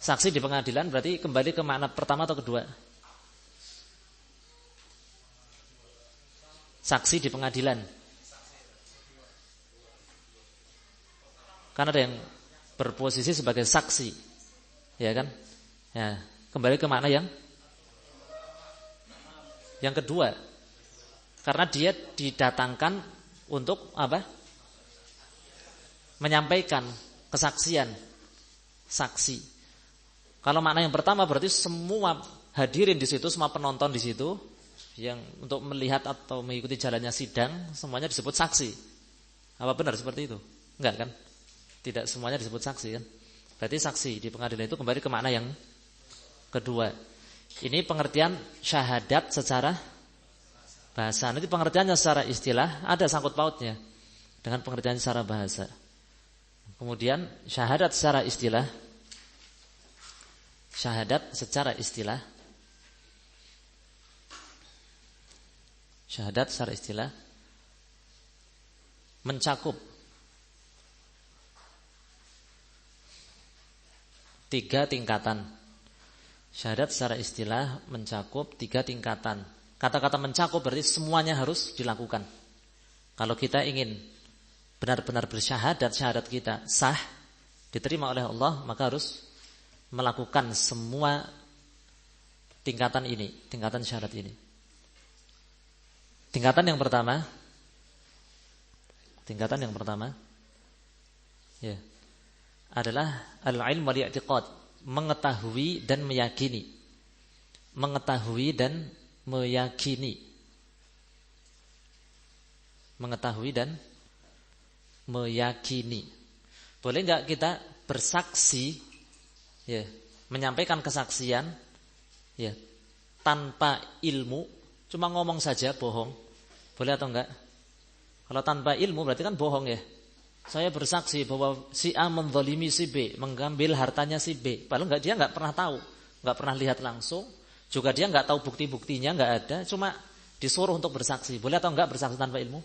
saksi di pengadilan berarti kembali ke makna pertama atau kedua? Saksi di pengadilan. Karena ada yang berposisi sebagai saksi, ya kan? Ya, kembali ke makna yang kedua. Karena dia didatangkan untuk apa? Menyampaikan kesaksian, saksi. Kalau makna yang pertama berarti semua hadirin di situ, semua penonton di situ yang untuk melihat atau mengikuti jalannya sidang, semuanya disebut saksi. Apa benar seperti itu? Enggak kan? Tidak semuanya disebut saksi kan? Berarti saksi di pengadilan itu kembali ke makna yang kedua. Ini pengertian syahadat secara bahasa. Nanti pengertiannya secara istilah ada sangkut pautnya dengan pengertian secara bahasa. Kemudian syahadat secara istilah. Syahadat secara istilah. Syahadat secara istilah mencakup 3 tingkatan. Syahadat secara istilah mencakup 3 tingkatan. Kata-kata mencakup berarti semuanya harus dilakukan. Kalau kita ingin benar-benar bersyahadat, syahadat kita sah, diterima oleh Allah, maka harus melakukan semua tingkatan ini, tingkatan syahadat ini. Tingkatan yang pertama ya, adalah al-ilm wal i'tiqad, mengetahui dan meyakini. Mengetahui dan meyakini. Mengetahui dan meyakini. Boleh enggak kita bersaksi ya, menyampaikan kesaksian ya, tanpa ilmu, cuma ngomong saja bohong? Boleh atau enggak? Kalau tanpa ilmu berarti kan bohong ya. Saya bersaksi bahwa si A menzalimi si B, mengambil hartanya si B. Padahal dia enggak pernah tahu, enggak pernah lihat langsung, juga dia enggak tahu bukti-buktinya, enggak ada, cuma disuruh untuk bersaksi. Boleh atau enggak bersaksi tanpa ilmu?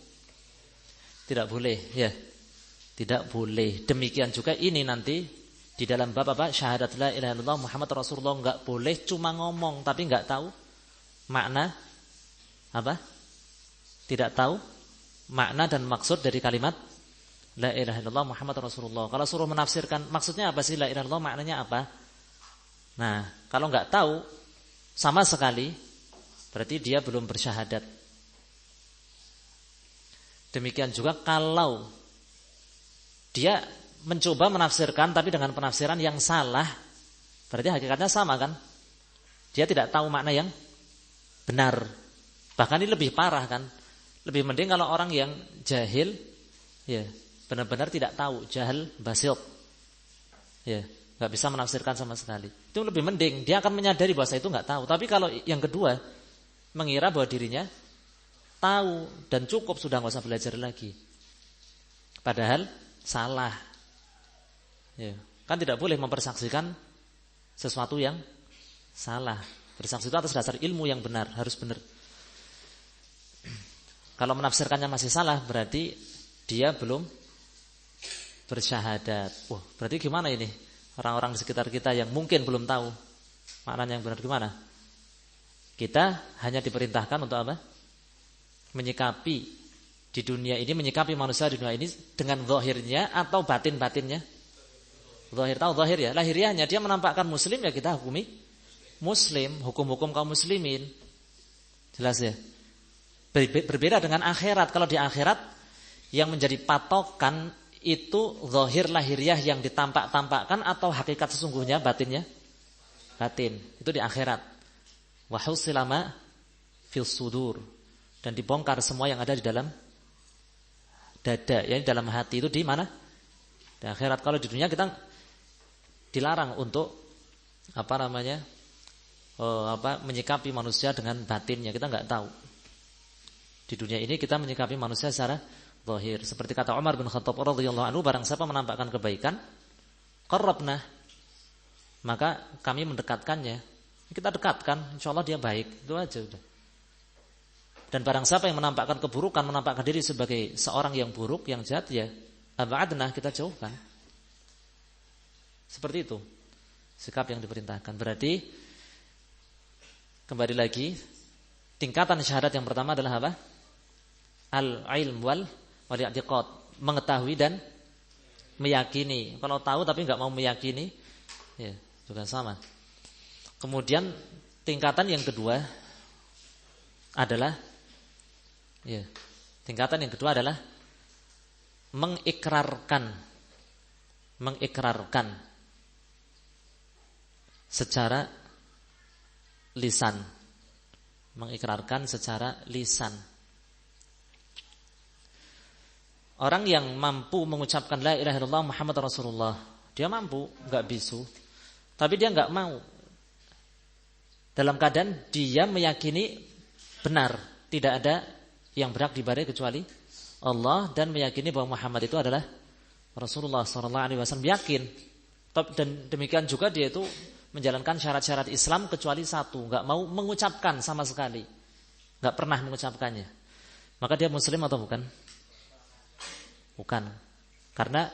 Tidak boleh, ya. Tidak boleh. Demikian juga ini nanti di dalam bab apa? Syahadat la ilaha illallah Muhammad Rasulullah, enggak boleh cuma ngomong tapi enggak tahu makna apa? Tidak tahu makna dan maksud dari kalimat la ilaha illallah Muhammad Rasulullah. Kalau suruh menafsirkan maksudnya apa sih la ilaha illallah, maknanya apa? Nah, kalau enggak tahu sama sekali, berarti dia belum bersyahadat. Demikian juga kalau dia mencoba menafsirkan tapi dengan penafsiran yang salah, berarti hakikatnya sama kan? Dia tidak tahu makna yang benar. Bahkan ini lebih parah kan? Lebih mending kalau orang yang jahil, ya benar-benar tidak tahu, jahil basit, ya nggak bisa menafsirkan sama sekali. Itu lebih mending. Dia akan menyadari bahwa itu nggak tahu. Tapi kalau yang kedua, mengira bahwa dirinya tahu dan cukup, sudah nggak usah belajar lagi. Padahal salah. Ya, kan tidak boleh mempersaksikan sesuatu yang salah. Bersaksi itu atas dasar ilmu yang benar, harus benar. Kalau menafsirkannya masih salah, berarti dia belum bersyahadat. Wah, berarti gimana ini? Orang-orang di sekitar kita yang mungkin belum tahu maknanya yang benar gimana? Kita hanya diperintahkan untuk apa? Menyikapi di dunia ini, menyikapi manusia di dunia ini dengan zahirnya atau batin-batinnya. Zahir, tahu zahir ya, lahiriahnya dia menampakkan muslim, ya kita hukumi muslim, hukum-hukum kaum muslimin. Jelas ya? Berbeda dengan akhirat. Kalau di akhirat yang menjadi patokan itu zahir lahiriah yang ditampak-tampakkan atau hakikat sesungguhnya batinnya? Batin. Itu di akhirat. Wa husila ma fil sudur, dan dibongkar semua yang ada di dalam dada, ya, dalam hati. Itu di mana? Di akhirat. Kalau di dunia kita dilarang untuk menyikapi manusia dengan batinnya, kita nggak tahu. Di dunia ini kita menyikapi manusia secara zahir. Seperti kata Umar bin Khattab radhiyallahu anhu, barang siapa menampakkan kebaikan, qarrabna, maka kami mendekatkannya. Kita dekatkan, insyaallah dia baik. Itu aja udah. Dan barang siapa yang menampakkan keburukan, menampakkan diri sebagai seorang yang buruk, yang jahat, ya abadna, kita jauhkan. Seperti itu sikap yang diperintahkan. Berarti kembali lagi, tingkatan syahadat yang pertama adalah apa? Al-ilm wal-i'tiqad, mengetahui dan meyakini. Kalau tahu tapi enggak mau meyakini, ya juga sama. Kemudian tingkatan yang kedua adalah mengikrarkan secara lisan. Mengikrarkan secara lisan. Orang yang mampu mengucapkan la ilaha illallah Muhammad Rasulullah, dia mampu, enggak bisu, tapi dia enggak mau. Dalam keadaan dia meyakini benar, tidak ada yang berhak diibadahi kecuali Allah, dan meyakini bahwa Muhammad itu adalah Rasulullah SAW, yakin. Dan demikian juga dia itu menjalankan syarat-syarat Islam kecuali satu, enggak mau mengucapkan sama sekali, enggak pernah mengucapkannya. Maka dia muslim atau bukan? Bukan. Karena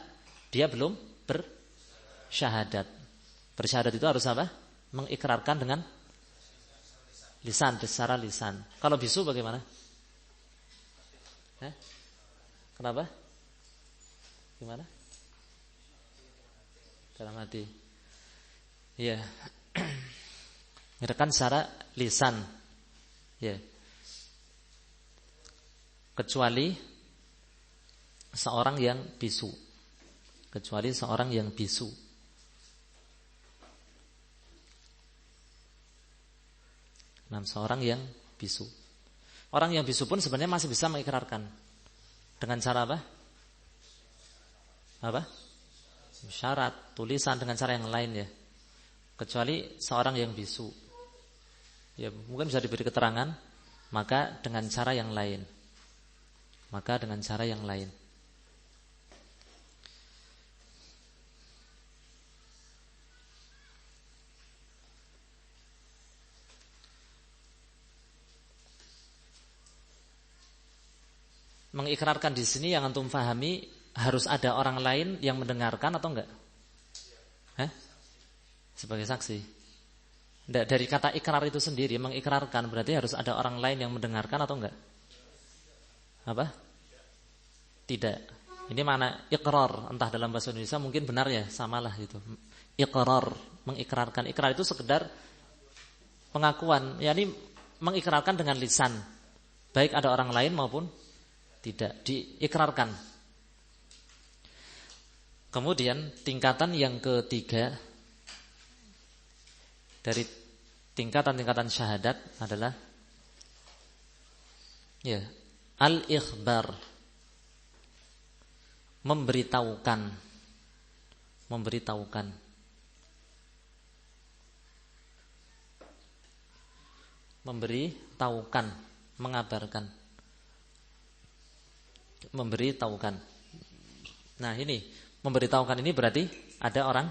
dia belum bersyahadat. Bersyahadat itu harus apa? Mengikrarkan dengan lisan, secara lisan. Kalau bisu bagaimana? Kenapa? Gimana? Dalam hati. Ya. Mengikrarkan secara lisan. Ya. Kecuali seorang yang bisu. Seorang yang bisu. Orang yang bisu pun sebenarnya masih bisa mengikrarkan. Dengan cara apa? Syarat, tulisan, dengan cara yang lain, ya. Kecuali seorang yang bisu, ya mungkin bisa diberi keterangan, maka dengan cara yang lain. mengikrarkan di sini yang antum fahami harus ada orang lain yang mendengarkan atau enggak? Hah? Sebagai saksi. Enggak, dari kata ikrar itu sendiri, mengikrarkan berarti harus ada orang lain yang mendengarkan atau enggak? Apa? Tidak. Ini mana ikrar, entah dalam bahasa Indonesia mungkin benar ya, samalah itu. Ikrar, mengikrarkan. Ikrar itu sekedar pengakuan, yakni mengikrarkan dengan lisan. Baik ada orang lain maupun tidak, diikrarkan. Kemudian tingkatan yang ketiga dari tingkatan-tingkatan syahadat adalah ya, al-ikhbar, memberitahukan, mengabarkan, memberitahukan. Nah, ini memberitahukan ini berarti ada orang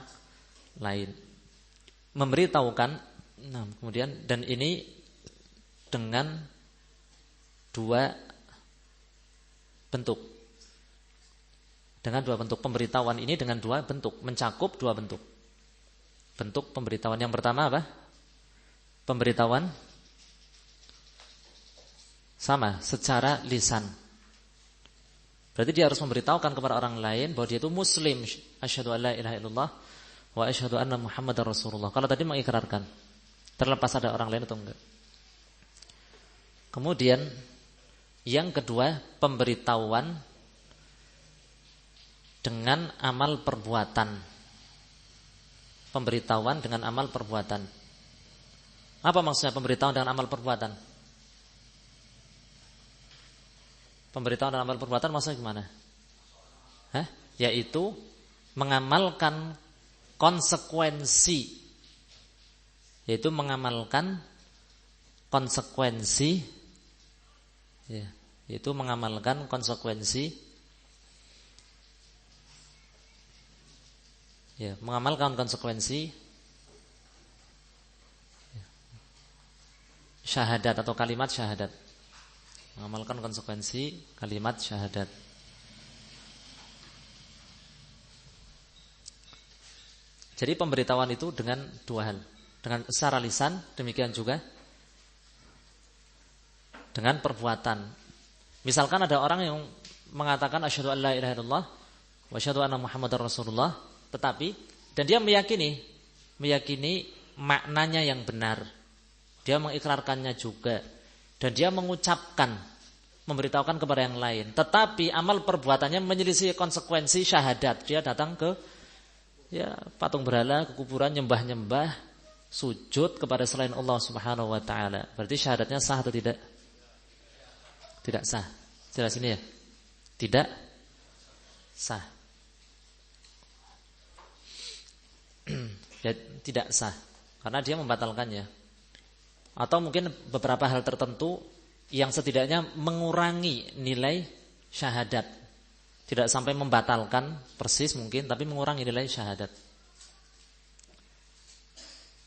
lain memberitahukan. Nah, kemudian dan ini dengan dua bentuk. Dengan dua bentuk pemberitahuan ini, dengan dua bentuk, mencakup dua bentuk. Bentuk pemberitahuan yang pertama apa? Pemberitahuan sama secara lisan. Berarti dia harus memberitahukan kepada orang lain bahwa dia itu muslim, asyhadu an la ilaha illallah wa asyhadu anna muhammadar rasulullah. Kalau tadi mengikrarkan, terlepas ada orang lain atau enggak. Kemudian yang kedua, pemberitahuan dengan amal perbuatan. Pemberitahuan dengan amal perbuatan. Apa maksudnya pemberitahuan dengan amal perbuatan? Pemberitahuan dan amal perbuatan maksudnya gimana? Yaitu mengamalkan konsekuensi. Yaitu mengamalkan konsekuensi. Yaitu mengamalkan konsekuensi. Mengamalkan konsekuensi syahadat atau kalimat syahadat. Mengamalkan konsekuensi kalimat syahadat. Jadi pemberitahuan itu dengan dua hal, dengan secara lisan, demikian juga dengan perbuatan. Misalkan ada orang yang mengatakan asyhadu an la ilaha illallah wa asyhadu anna muhammadar rasulullah, tetapi dan dia meyakini maknanya yang benar. Dia mengikrarkannya juga. Dan dia mengucapkan, memberitahukan kepada yang lain. Tetapi amal perbuatannya menyelisih konsekuensi syahadat. Dia datang ke patung berhala, ke kuburan, nyembah-nyembah, sujud kepada selain Allah Subhanahu wa taala. Berarti syahadatnya sah atau tidak? Tidak sah. Jelas ini ya? Tidak sah. Tidak sah karena dia membatalkannya. Atau mungkin beberapa hal tertentu yang setidaknya mengurangi nilai syahadat. Tidak sampai membatalkan persis mungkin, tapi mengurangi nilai syahadat.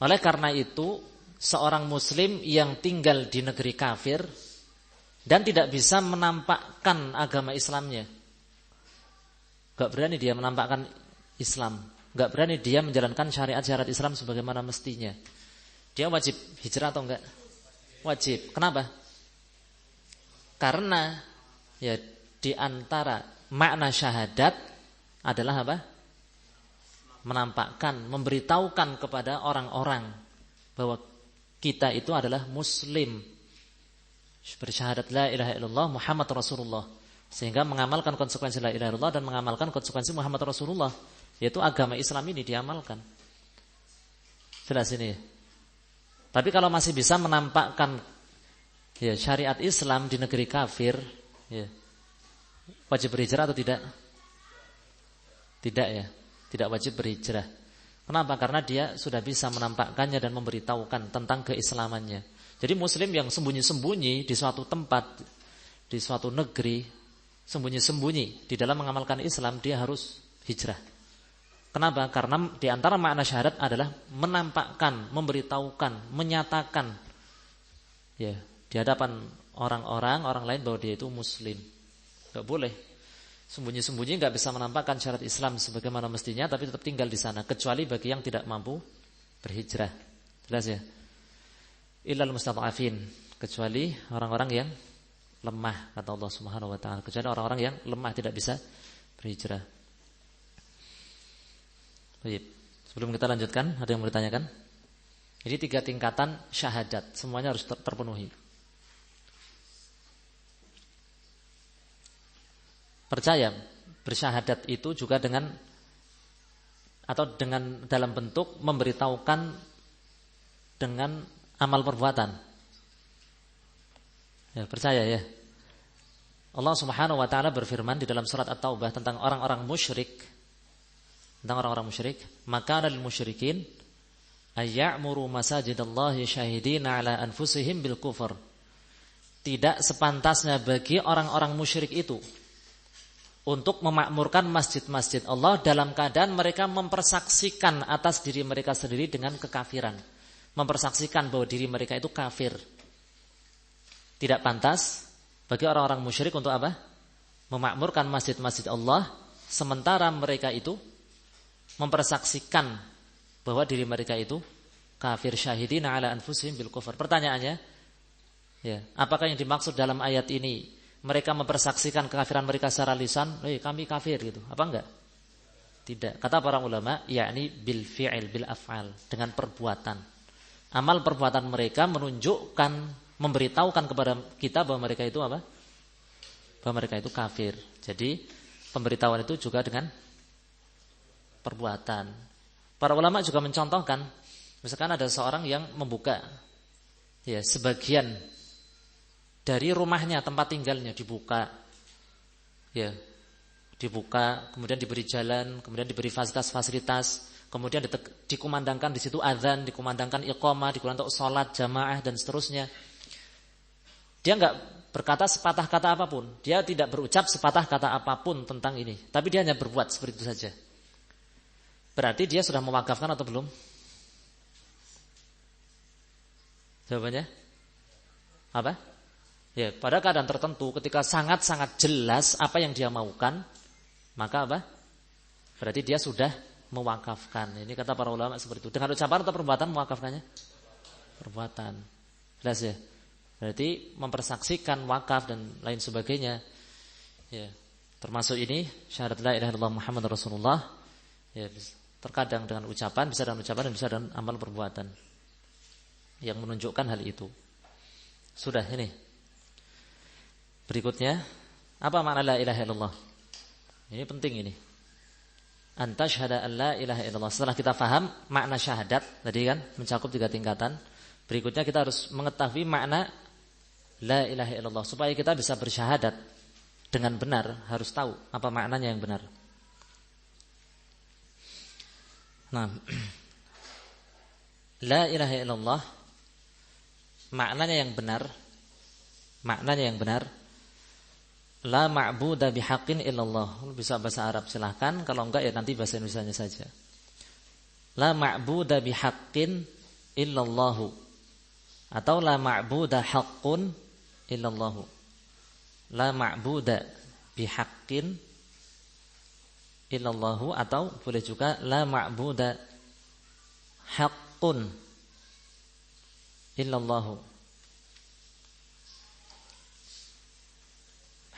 Oleh karena itu, seorang muslim yang tinggal di negeri kafir dan tidak bisa menampakkan agama Islamnya, gak berani dia menampakkan Islam, gak berani dia menjalankan syariat-syariat Islam sebagaimana mestinya, dia wajib hijrah atau enggak? Wajib. Kenapa? Karena di antara makna syahadat adalah apa? Menampakkan, memberitahukan kepada orang-orang bahwa kita itu adalah muslim. Bersyahadat la ilaha illallah Muhammad Rasulullah. Sehingga mengamalkan konsekuensi la ilaha illallah dan mengamalkan konsekuensi Muhammad Rasulullah, yaitu agama Islam ini diamalkan. Jelas ini ya? Tapi kalau masih bisa menampakkan syariat Islam di negeri kafir, wajib berhijrah atau tidak? Tidak ya, tidak wajib berhijrah. Kenapa? Karena dia sudah bisa menampakkannya dan memberitahukan tentang keislamannya. Jadi muslim yang sembunyi-sembunyi di suatu tempat, di suatu negeri, sembunyi-sembunyi di dalam mengamalkan Islam, dia harus hijrah. Kenapa? Karena di antara makna syahadat adalah menampakkan, memberitahukan, menyatakan di hadapan orang lain bahwa dia itu muslim. Enggak boleh. Sembunyi-sembunyi enggak bisa menampakkan syariat Islam sebagaimana mestinya, tapi tetap tinggal di sana, kecuali bagi yang tidak mampu berhijrah. Jelas ya? Illal mustad'afin, kecuali orang-orang yang lemah, kata Allah Subhanahu wa taala, kecuali orang-orang yang lemah tidak bisa berhijrah. Baik. Sebelum kita lanjutkan, ada yang mau ditanyakan? Jadi 3 tingkatan syahadat, semuanya harus terpenuhi. Percaya bersyahadat itu juga dengan dalam bentuk memberitahukan dengan amal perbuatan. Ya, percaya ya. Allah Subhanahu wa taala berfirman di dalam surat At-Taubah tentang orang-orang musyrik. Tentang orang-orang musyrik, maka lil musyrikin ayya'muru masajidallahi syahidina ala anfusihim bil kufur. Tidak sepantasnya bagi orang-orang musyrik itu untuk memakmurkan masjid-masjid Allah dalam keadaan mereka mempersaksikan atas diri mereka sendiri dengan kekafiran. Mempersaksikan bahwa diri mereka itu kafir. Tidak pantas bagi orang-orang musyrik untuk apa? Memakmurkan masjid-masjid Allah sementara mereka itu mempersaksikan bahwa diri mereka itu kafir, syahidina ala anfusihim bil kufur. Pertanyaannya, ya, apakah yang dimaksud dalam ayat ini mereka mempersaksikan kekafiran mereka secara lisan, kami kafir gitu, apa enggak? Tidak. Kata para ulama, yakni bil fi'il, bil af'al, dengan perbuatan. Amal perbuatan mereka menunjukkan, memberitahukan kepada kita bahwa mereka itu apa? Bahwa mereka itu kafir. Jadi pemberitahuan itu juga dengan perbuatan. Para ulama juga mencontohkan, misalkan ada seorang yang membuka ya sebagian dari rumahnya, tempat tinggalnya dibuka. Ya. Dibuka, kemudian diberi jalan, kemudian diberi fasilitas-fasilitas, kemudian dikumandangkan di situ azan, dikumandangkan iqamah, dikumandangkan untuk salat jamaah dan seterusnya. Dia enggak berkata sepatah kata apapun, dia tidak berucap sepatah kata apapun tentang ini, tapi dia hanya berbuat seperti itu saja. Berarti dia sudah mewakafkan atau belum? Jawabannya apa? Ya, pada keadaan tertentu ketika sangat-sangat jelas apa yang dia maukan, maka apa? Berarti dia sudah mewakafkan. Ini kata para ulama seperti itu. Dengan ucapan atau perbuatan mewakafkannya? Perbuatan. Jelas ya? Berarti mempersaksikan wakaf dan lain sebagainya. Ya, termasuk ini syahadat la ilaha illallah Muhammadur Rasulullah. Ya, terkadang dengan ucapan, bisa dengan ucapan dan bisa dengan amal perbuatan yang menunjukkan hal itu. Sudah ini. Berikutnya, apa makna la ilaha illallah? Ini penting ini. Anta syahada an la ilaha illallah. Setelah kita faham makna syahadat, tadi kan mencakup 3 tingkatan. Berikutnya kita harus mengetahui makna la ilaha illallah. Supaya kita bisa bersyahadat dengan benar, harus tahu apa maknanya yang benar. Nah, la ilaha illallah maknanya yang benar, la ma'buda bihaqqin illallah. Bisa bahasa Arab silahkan, kalau enggak ya nanti bahasa Indonesianya saja. La ma'buda bihaqqin illallahu, atau la ma'buda haqqun illallahu. La ma'buda bihaqqin illallahu, atau boleh juga la ma'buda haqqun illallahu.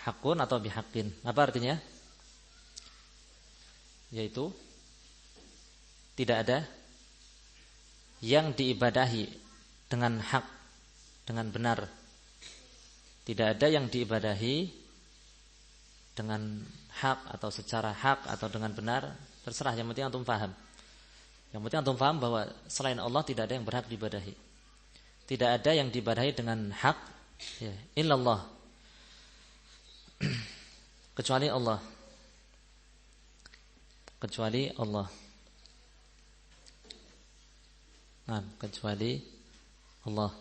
Haqqun atau bihaqqin. Apa artinya? Yaitu tidak ada yang diibadahi dengan hak, dengan benar. Tidak ada yang diibadahi dengan hak atau secara hak atau dengan benar, terserah, yang penting antum paham. Yang penting antum paham bahwa selain Allah tidak ada yang berhak diibadahi. Tidak ada yang diibadahi dengan hak, ya, illallah, kecuali Allah. Kecuali Allah. Nah, kecuali Allah.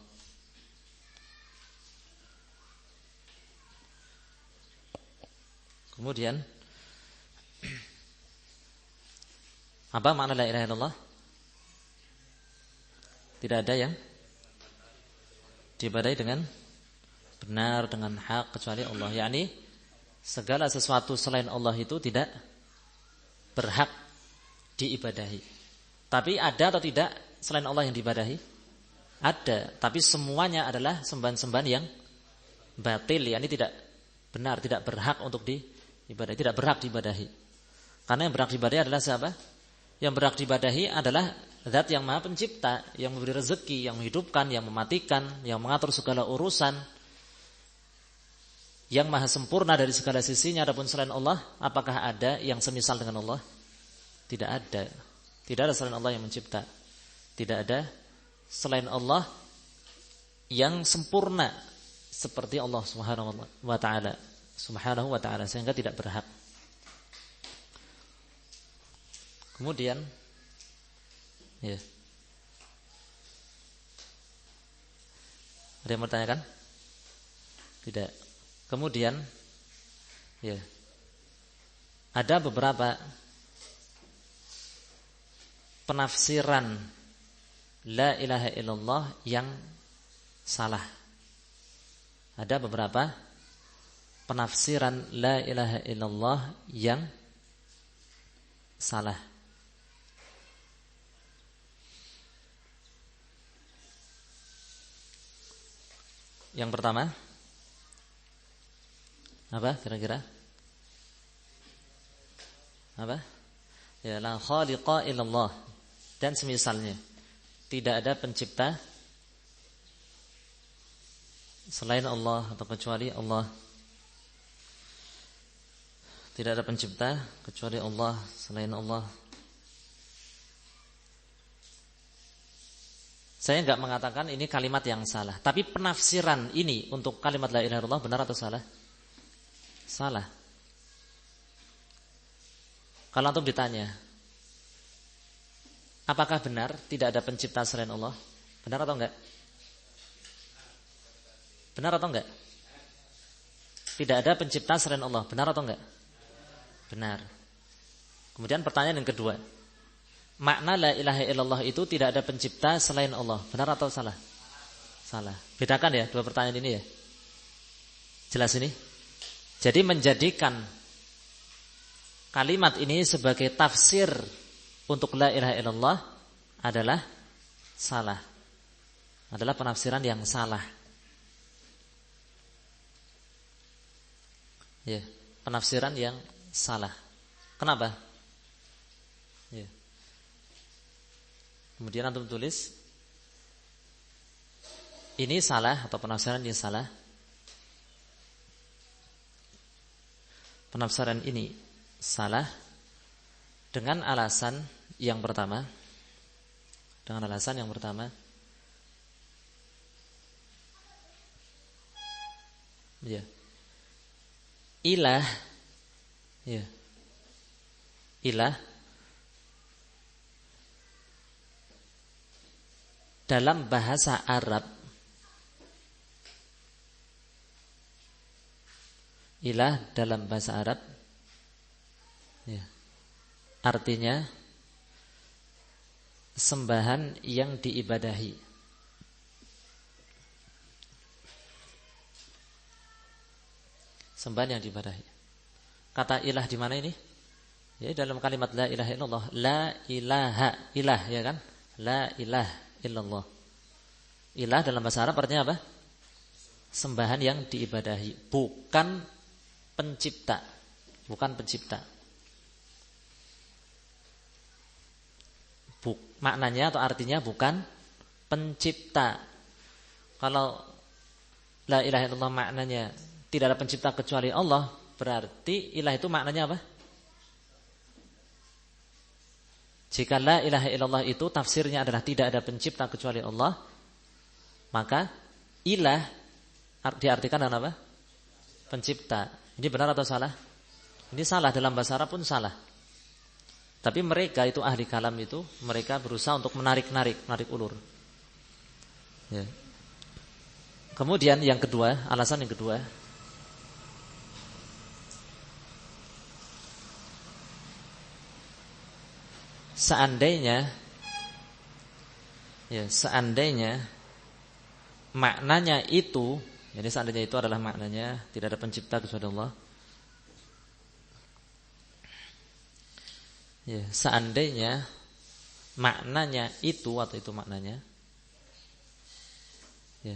Kemudian apa makna la ilaha illallah? Tidak ada yang diibadahi dengan benar, dengan hak kecuali Allah. Yakni segala sesuatu selain Allah itu tidak berhak diibadahi. Tapi ada atau tidak selain Allah yang diibadahi? Ada, tapi semuanya adalah sembahan-sembahan yang batil, yakni tidak benar, tidak berhak untuk diibadahi, tidak berhak diibadahi. Karena yang berhak diibadahi adalah siapa? Yang berhak diibadahi adalah Zat yang Maha Pencipta, yang memberi rezeki, yang menghidupkan, yang mematikan, yang mengatur segala urusan, yang maha sempurna dari segala sisinya. Adapun selain Allah, apakah ada yang semisal dengan Allah? Tidak ada. Tidak ada selain Allah yang mencipta. Tidak ada selain Allah yang sempurna seperti Allah Subhanahu wa taala. Subhanahu wa taala, sehingga tidak berhak. Kemudian ya. Ada yang bertanyakan? Tidak. Kemudian ya. Ada beberapa penafsiran la ilaha illallah yang salah. Ada beberapa penafsiran la ilaha illallah yang salah. Yang pertama apa kira-kira? Apa? Ya, la khaliqa illallah dan semisalnya. Tidak ada pencipta selain Allah atau kecuali Allah. Tidak ada pencipta kecuali Allah, selain Allah. Saya enggak mengatakan ini kalimat yang salah, tapi penafsiran ini untuk kalimat la ilaha illallah benar atau salah? Salah. Kalau antum ditanya, apakah benar tidak ada pencipta selain Allah? Benar atau enggak? Benar atau enggak? Tidak ada pencipta selain Allah, benar atau enggak? Benar. Kemudian pertanyaan yang kedua, makna la ilaha illallah itu tidak ada pencipta selain Allah, benar atau salah? Salah. Bedakan ya dua pertanyaan ini ya. Jelas ini? Jadi menjadikan kalimat ini sebagai tafsir untuk la ilaha illallah adalah salah. Adalah penafsiran yang salah. Ya, penafsiran yang salah. Kenapa? Ya. Kemudian antum tulis ini salah atau penafsiran ini salah. Penafsiran ini salah dengan alasan yang pertama. Dengan alasan yang pertama, ya. Ilah, ya. Ilah dalam bahasa Arab, ilah dalam bahasa Arab ya, artinya sembahan yang diibadahi. Sembahan yang diibadahi. Kata ilah di mana ini? Ya, dalam kalimat la ilaha illallah. La ilaha, ilah ya kan? La ilaha illallah. Ilah dalam bahasa Arab artinya apa? Sembahan yang diibadahi, bukan pencipta. Bukan pencipta. Maknanya atau artinya bukan pencipta. Kalau la ilaha illallah maknanya tidak ada pencipta kecuali Allah, berarti ilah itu maknanya apa? Jika la ilaha illallah itu tafsirnya adalah tidak ada pencipta kecuali Allah, maka ilah diartikan dengan apa? Pencipta. Ini benar atau salah? Ini salah, dalam bahasa Arab pun salah. Tapi mereka itu ahli kalam itu, mereka berusaha untuk menarik ulur. Ya. Kemudian yang kedua, alasan yang kedua, seandainya maknanya itu, jadi seandainya itu adalah maknanya tidak ada pencipta kecuali Allah, Ya, seandainya maknanya itu atau itu maknanya, ya,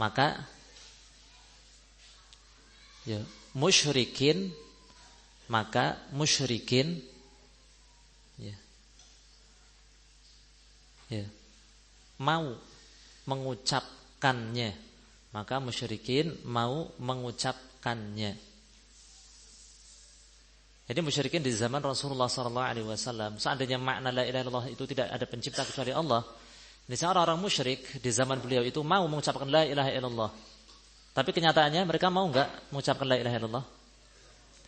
maka ya musyrikin, maka musyrikin ya, ya, mau mengucapkannya, maka musyrikin mau mengucapkannya. Jadi musyrikin di zaman Rasulullah SAW, seandainya makna la ilaha illallah itu tidak ada pencipta kecuali Allah, misalnya orang-orang musyrik di zaman beliau itu mau mengucapkan la ilaha illallah, tapi kenyataannya mereka mau enggak mengucapkan la ilaha illallah?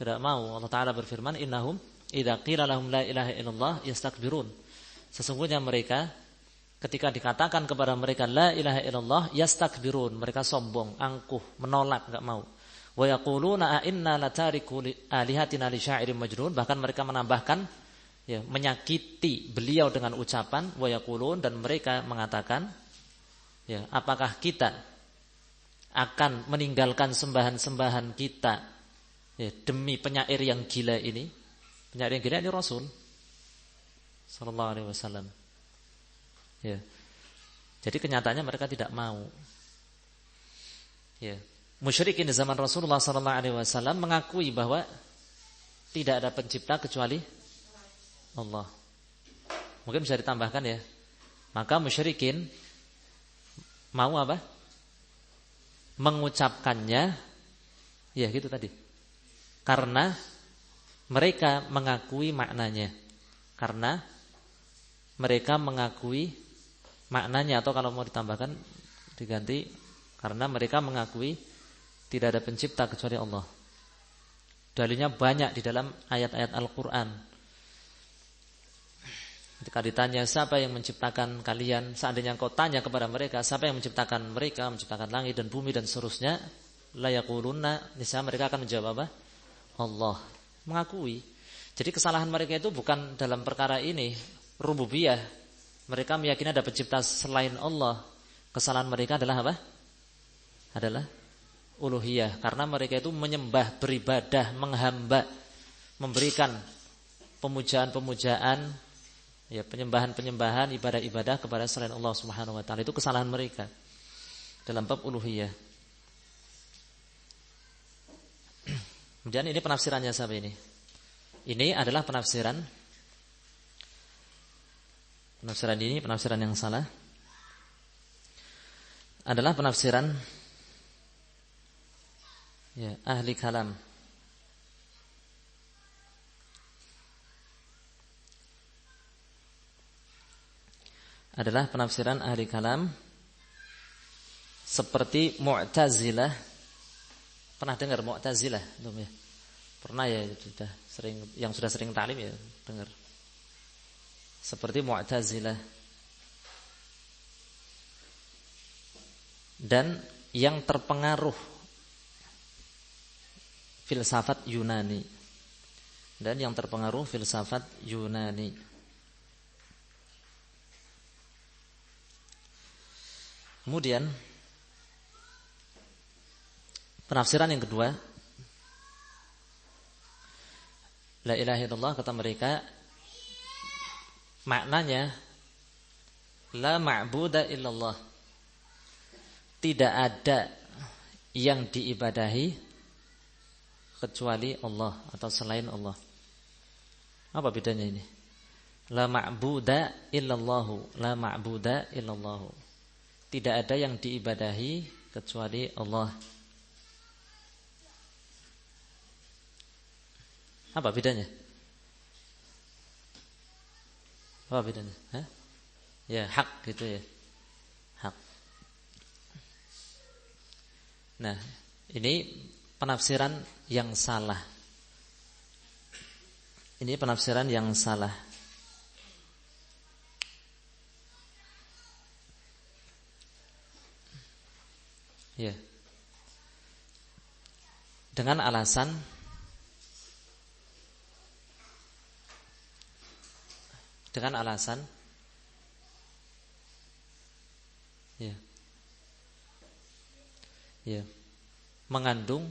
Tidak mau. Allah Ta'ala berfirman, innahum idza qila lahum la ilaha illallah yastakbirun. Sesungguhnya mereka ketika dikatakan kepada mereka la ilaha illallah yastakbirun, mereka sombong, angkuh, menolak, enggak mau. Wa yaquluna a inna latariku alihatina li sya'irin majnun, bahkan mereka menambahkan ya, menyakiti beliau dengan ucapan wa yaqulun, dan mereka mengatakan ya, apakah kita akan meninggalkan sembahan-sembahan kita ya, demi penyair yang gila ini? Penyair yang gila ini Rasul sallallahu alaihi wasallam. Ya. Jadi kenyataannya mereka tidak mau. Ya. Musyrikin di zaman Rasulullah SAW mengakui bahwa tidak ada pencipta kecuali Allah. Mungkin bisa ditambahkan ya. Maka musyrikin mau apa? Mengucapkannya, ya gitu tadi. Karena mereka mengakui maknanya. Karena mereka mengakui maknanya, atau kalau mau ditambahkan diganti, karena mereka mengakui tidak ada pencipta kecuali Allah. Dalilnya banyak di dalam ayat-ayat Al-Quran. Ketika ditanya siapa yang menciptakan kalian, seandainya engkau tanya kepada mereka siapa yang menciptakan mereka, menciptakan langit dan bumi dan seterusnya, la yaqulunna, niscaya mereka akan menjawab apa? Allah. Mengakui. Jadi kesalahan mereka itu bukan dalam perkara ini rububiyah. Mereka meyakini ada pencipta selain Allah. Kesalahan mereka adalah apa? Adalah uluhiyah, karena mereka itu menyembah, beribadah, menghamba, memberikan pemujaan-pemujaan, ya, penyembahan-penyembahan, ibadah-ibadah kepada selain Allah Subhanahu wa taala. Itu kesalahan mereka dalam bab uluhiyah. Kemudian ini penafsirannya siapa ini? Ini adalah penafsiran ini, penafsiran yang salah. Adalah penafsiran ya, ahli kalam. Adalah penafsiran ahli kalam seperti Mu'tazilah. Pernah dengar Mu'tazilah belum ya? Pernah ya, sudah sering, yang sudah sering ta'lim ya dengar. Seperti Mu'tazilah. Dan yang terpengaruh filsafat Yunani. Dan yang terpengaruh filsafat Yunani. Kemudian penafsiran yang kedua, la ilaha illallah, kata mereka maknanya la ma'buda illallah, tidak ada yang diibadahi kecuali Allah atau selain Allah. Apa bedanya ini? La ma'buda illallahu, la ma'buda illallahu, tidak ada yang diibadahi kecuali Allah. Apa bedanya? Apa bedanya? Hah? Ya, hak gitu ya. Hak. Nah, ini penafsiran yang salah. Ini penafsiran yang salah. Ya. Dengan alasan ya. Ya. Mengandung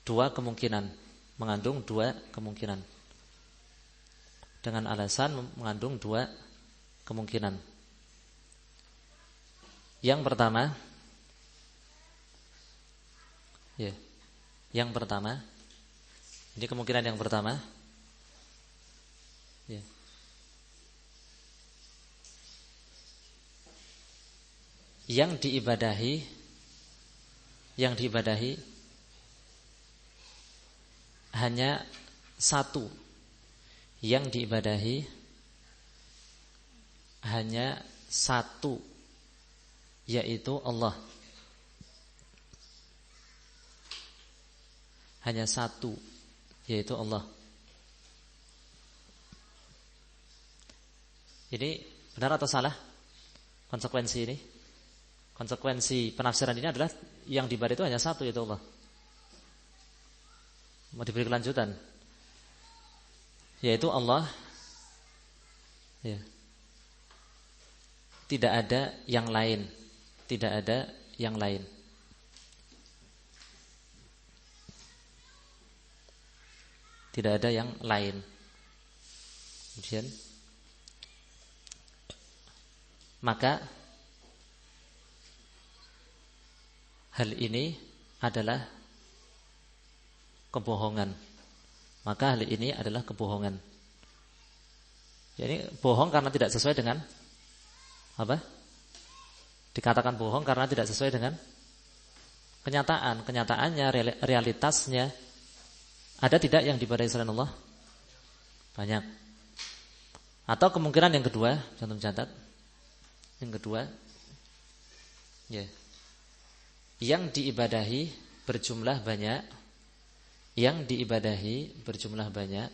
dua kemungkinan. mengandung dua kemungkinan. Dengan alasan mengandung dua kemungkinan. Yang pertama, ini kemungkinan yang pertama, yang diibadahi hanya satu, yang diibadahi hanya satu, yaitu Allah. Hanya satu, yaitu Allah. Ini benar atau salah konsekuensi ini? Konsekuensi penafsiran ini adalah yang diibadahi itu hanya satu, yaitu Allah. Mau diberi kelanjutan, yaitu Allah, ya. Tidak ada yang lain. Tidak ada yang lain. Tidak ada yang lain. Kemudian, maka hal ini adalah kebohongan. Maka hal ini adalah kebohongan. Jadi bohong karena tidak sesuai dengan apa? Dikatakan bohong karena tidak sesuai dengan kenyataan. Kenyataannya, realitasnya, ada tidak yang diibadahi selain Allah? Banyak. Atau kemungkinan yang kedua, cantum catat. Yang kedua, yang diibadahi berjumlah banyak. Yang diibadahi berjumlah banyak.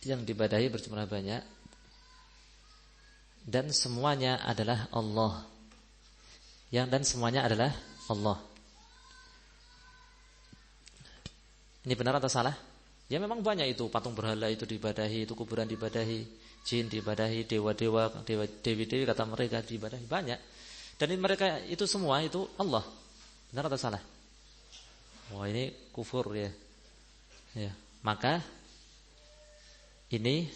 Yang diibadahi berjumlah banyak. Dan semuanya adalah Allah. Dan semuanya adalah Allah. Ini benar atau salah? Ya memang banyak itu. Patung berhala itu diibadahi, itu kuburan diibadahi, jin diibadahi, dewa-dewa, dewi-dewi kata mereka diibadahi, banyak. Dan mereka itu semua itu Allah. Benar atau salah? Wah, ini kufur ya. Maka ini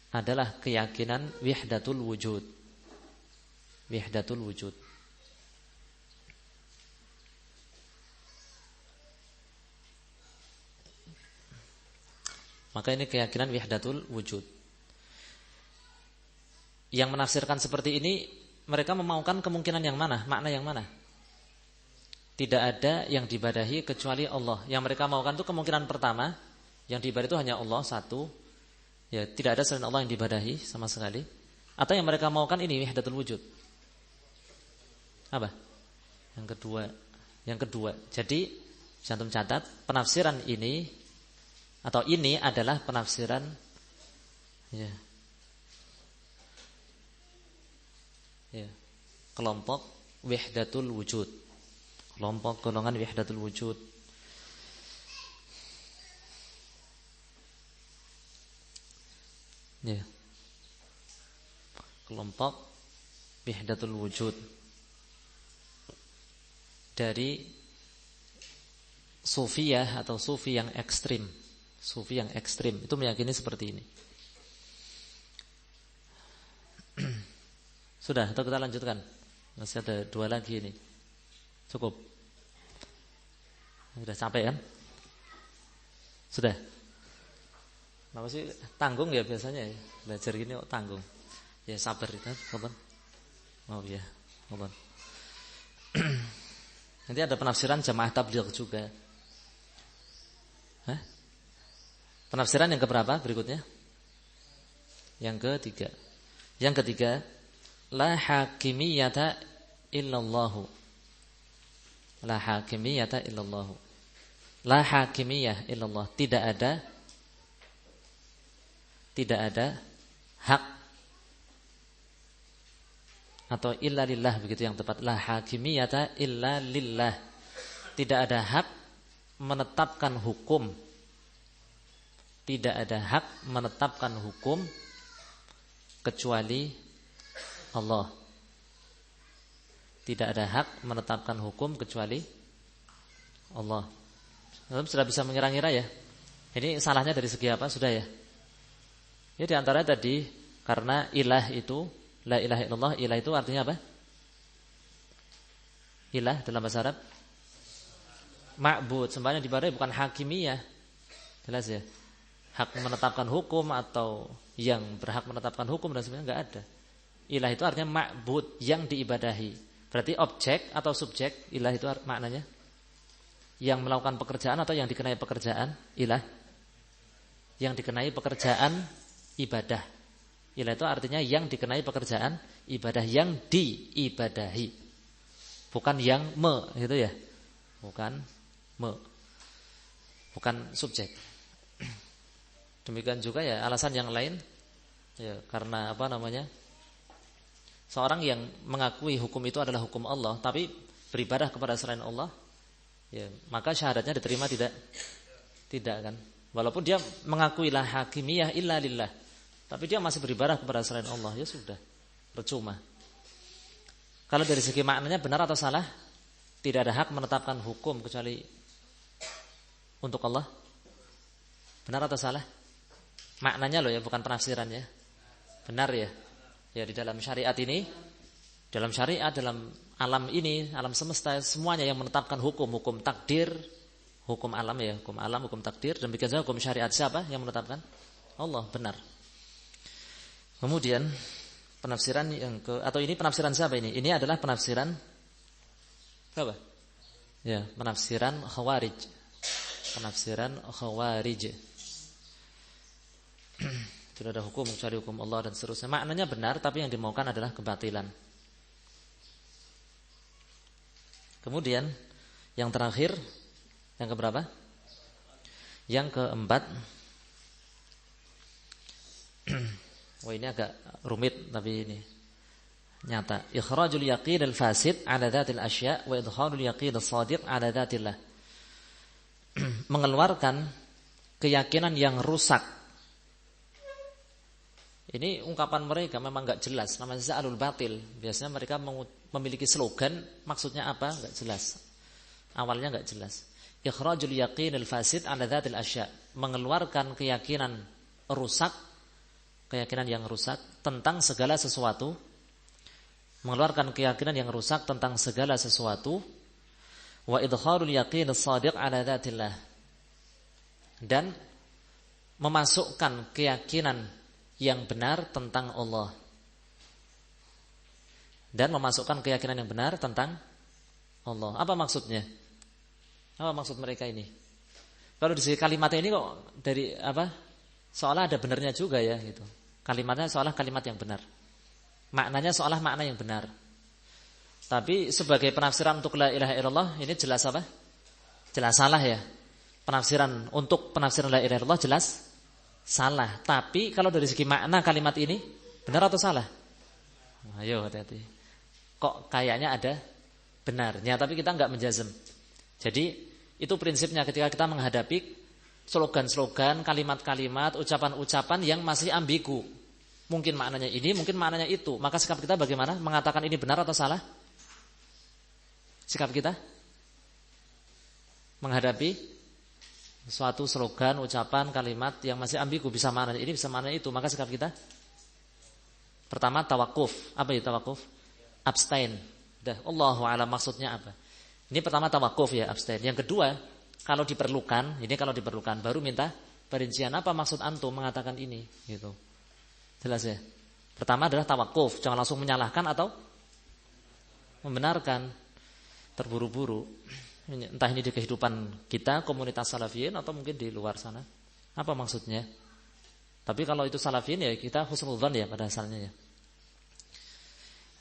adalah keyakinan wahdatul wujud. Wahdatul wujud. Maka ini keyakinan wahdatul wujud. Yang menafsirkan seperti ini, mereka memaukan kemungkinan yang mana? Makna yang mana? Tidak ada yang diibadahi kecuali Allah. Yang mereka maukan itu kemungkinan pertama, yang diibadahi itu hanya Allah satu. Ya, tidak ada selain Allah yang diibadahi sama sekali. Atau yang mereka maukan ini wahdatul wujud. Apa? Yang kedua. Jadi, cantum catat, penafsiran ini atau ini adalah penafsiran kelompok wahdatul wujud. Kelompok golongan wahdatul wujud. Kelompok wahdatul wujud dari sufiyah atau sufi yang ekstrim. Sufi yang ekstrim itu meyakini seperti ini. Sudah, atau kita lanjutkan? Masih ada dua lagi ini. Cukup. Sudah capek kan? Sudah. Kenapa sih tanggung ya biasanya ya? Belajar gini kok tanggung. Ya sabar itu, kapan? Oh iya, kapan? Nanti ada penafsiran jamaah tabligh juga. Penafsiran yang keberapa berikutnya? Yang ketiga, la hakimiyata illallahu. La hakimiyata illallahu. La hakimiyah illallah. Tidak ada hak atau illa lillah, begitu yang tepat. La hakimiyata illa lillah. Tidak ada hak menetapkan hukum. Tidak ada hak menetapkan hukum kecuali Allah. Tidak ada hak menetapkan hukum kecuali Allah. Sudah bisa mengira-ngira ya. Ini salahnya dari segi apa? Sudah ya. Ya di antara tadi karena ilah itu la ilaha illallah, ilah itu artinya apa? Ilah dalam bahasa Arab ma'bud, sembahyang diibadahi, bukan hakimiyah. Jelas ya. Hak menetapkan hukum atau yang berhak menetapkan hukum dan sebagainya enggak ada. Ilah itu artinya ma'bud, yang diibadahi. Berarti objek atau subjek ilah itu maknanya yang melakukan pekerjaan atau yang dikenai pekerjaan ilah. Yang dikenai pekerjaan ibadah. Ilah itu artinya yang dikenai pekerjaan ibadah, yang diibadahi. Bukan yang gitu ya. Bukan subjek. Demikian juga ya alasan yang lain ya karena apa namanya? Seorang yang mengakui hukum itu adalah hukum Allah tapi beribadah kepada selain Allah, ya maka syahadatnya diterima tidak? Tidak kan? Walaupun dia mengakui la hakimiyah illa lillah, tapi dia masih beribadah kepada selain Allah, ya sudah, percuma. Kalau dari segi maknanya benar atau salah? Tidak ada hak menetapkan hukum kecuali untuk Allah. Benar atau salah? Maknanya loh ya, bukan penafsirannya. Benar ya. Ya di dalam syariat ini, dalam syariat, dalam alam ini, alam semesta, semuanya yang menetapkan hukum takdir, hukum alam ya, hukum alam, hukum takdir, dan demikian juga hukum syariat siapa yang menetapkan? Allah, benar. Kemudian penafsiran yang atau ini penafsiran siapa ini? Ini adalah penafsiran apa? Ya, penafsiran Khawarij. Penafsiran Khawarij. Tidak ada hukum kecuali hukum Allah dan seterusnya. Maknanya benar, tapi yang dimaukan adalah kebatilan. Kemudian yang terakhir, yang keberapa? Yang keempat. Wah, ini agak rumit tapi ini nyata. Ikhrajul yaqin al-fasid 'ala dzatil asya' wa idkhalul yaqin as-shadiq 'ala dzatillah. Mengeluarkan keyakinan yang rusak. Ini ungkapan mereka memang enggak jelas, namanya za'alul batil. Biasanya mereka memiliki slogan, maksudnya apa? Enggak jelas. Awalnya enggak jelas. Ikhrajul yaqin al-fasid 'ala dzatil asya', mengeluarkan keyakinan rusak, keyakinan yang rusak tentang segala sesuatu, mengeluarkan keyakinan yang rusak tentang segala sesuatu, wa idkhalul yaqin as-shadiq 'ala dzatillah, dan memasukkan keyakinan yang benar tentang Allah, dan memasukkan keyakinan yang benar tentang Allah. Apa maksudnya? Apa maksud mereka ini? Kalau di sini kalimatnya ini kok dari apa? Seolah ada benarnya juga ya gitu. Kalimatnya seolah kalimat yang benar. Maknanya seolah makna yang benar. Tapi sebagai penafsiran untuk la ilaha illallah ini jelas apa? Jelas salah ya. Penafsiran untuk penafsiran la ilaha illallah jelas salah. Tapi kalau dari segi makna kalimat ini benar atau salah? Ayo hati-hati. Kok kayaknya ada benarnya, tapi kita enggak menjazm. Jadi itu prinsipnya ketika kita menghadapi slogan-slogan, kalimat-kalimat, ucapan-ucapan yang masih ambigu. Mungkin maknanya ini, mungkin maknanya itu. Maka sikap kita bagaimana? Mengatakan ini benar atau salah? Sikap kita menghadapi suatu slogan, ucapan, kalimat yang masih ambigu, bisa maknanya ini, bisa maknanya itu. Maka sikap kita pertama tawakuf. Apa itu tawakuf? Abstain. Dah, Allahu a'lam maksudnya apa? Ini pertama tawakuf ya, abstain. Yang kedua, kalau diperlukan, ini kalau diperlukan baru minta perincian, apa maksud antum mengatakan ini gitu. Jelas ya. Pertama adalah tawakuf, jangan langsung menyalahkan atau membenarkan terburu-buru. Entah ini di kehidupan kita, komunitas salafiyin, atau mungkin di luar sana. Apa maksudnya? Tapi kalau itu salafiyin ya kita husnudzan ya pada asalnya ya.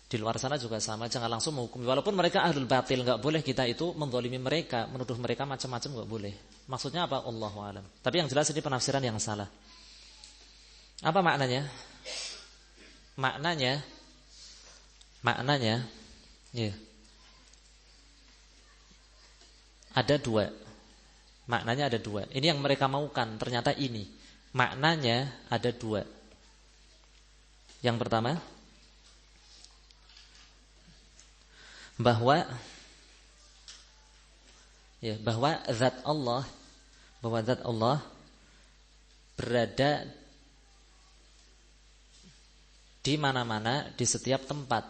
Di luar sana juga sama, jangan langsung menghukumi. Walaupun mereka ahlul batil, enggak boleh kita itu menzalimi mereka, menuduh mereka macam-macam, enggak boleh. Maksudnya apa? Allahu a'lam. Tapi yang jelas ini penafsiran yang salah. Apa maknanya? Maknanya ya. Ada dua. Maknanya ada dua. Ini yang mereka maukan, ternyata ini. Maknanya ada dua. Yang pertama, bahwa Ya, bahwa zat Allah berada di mana-mana, di setiap tempat.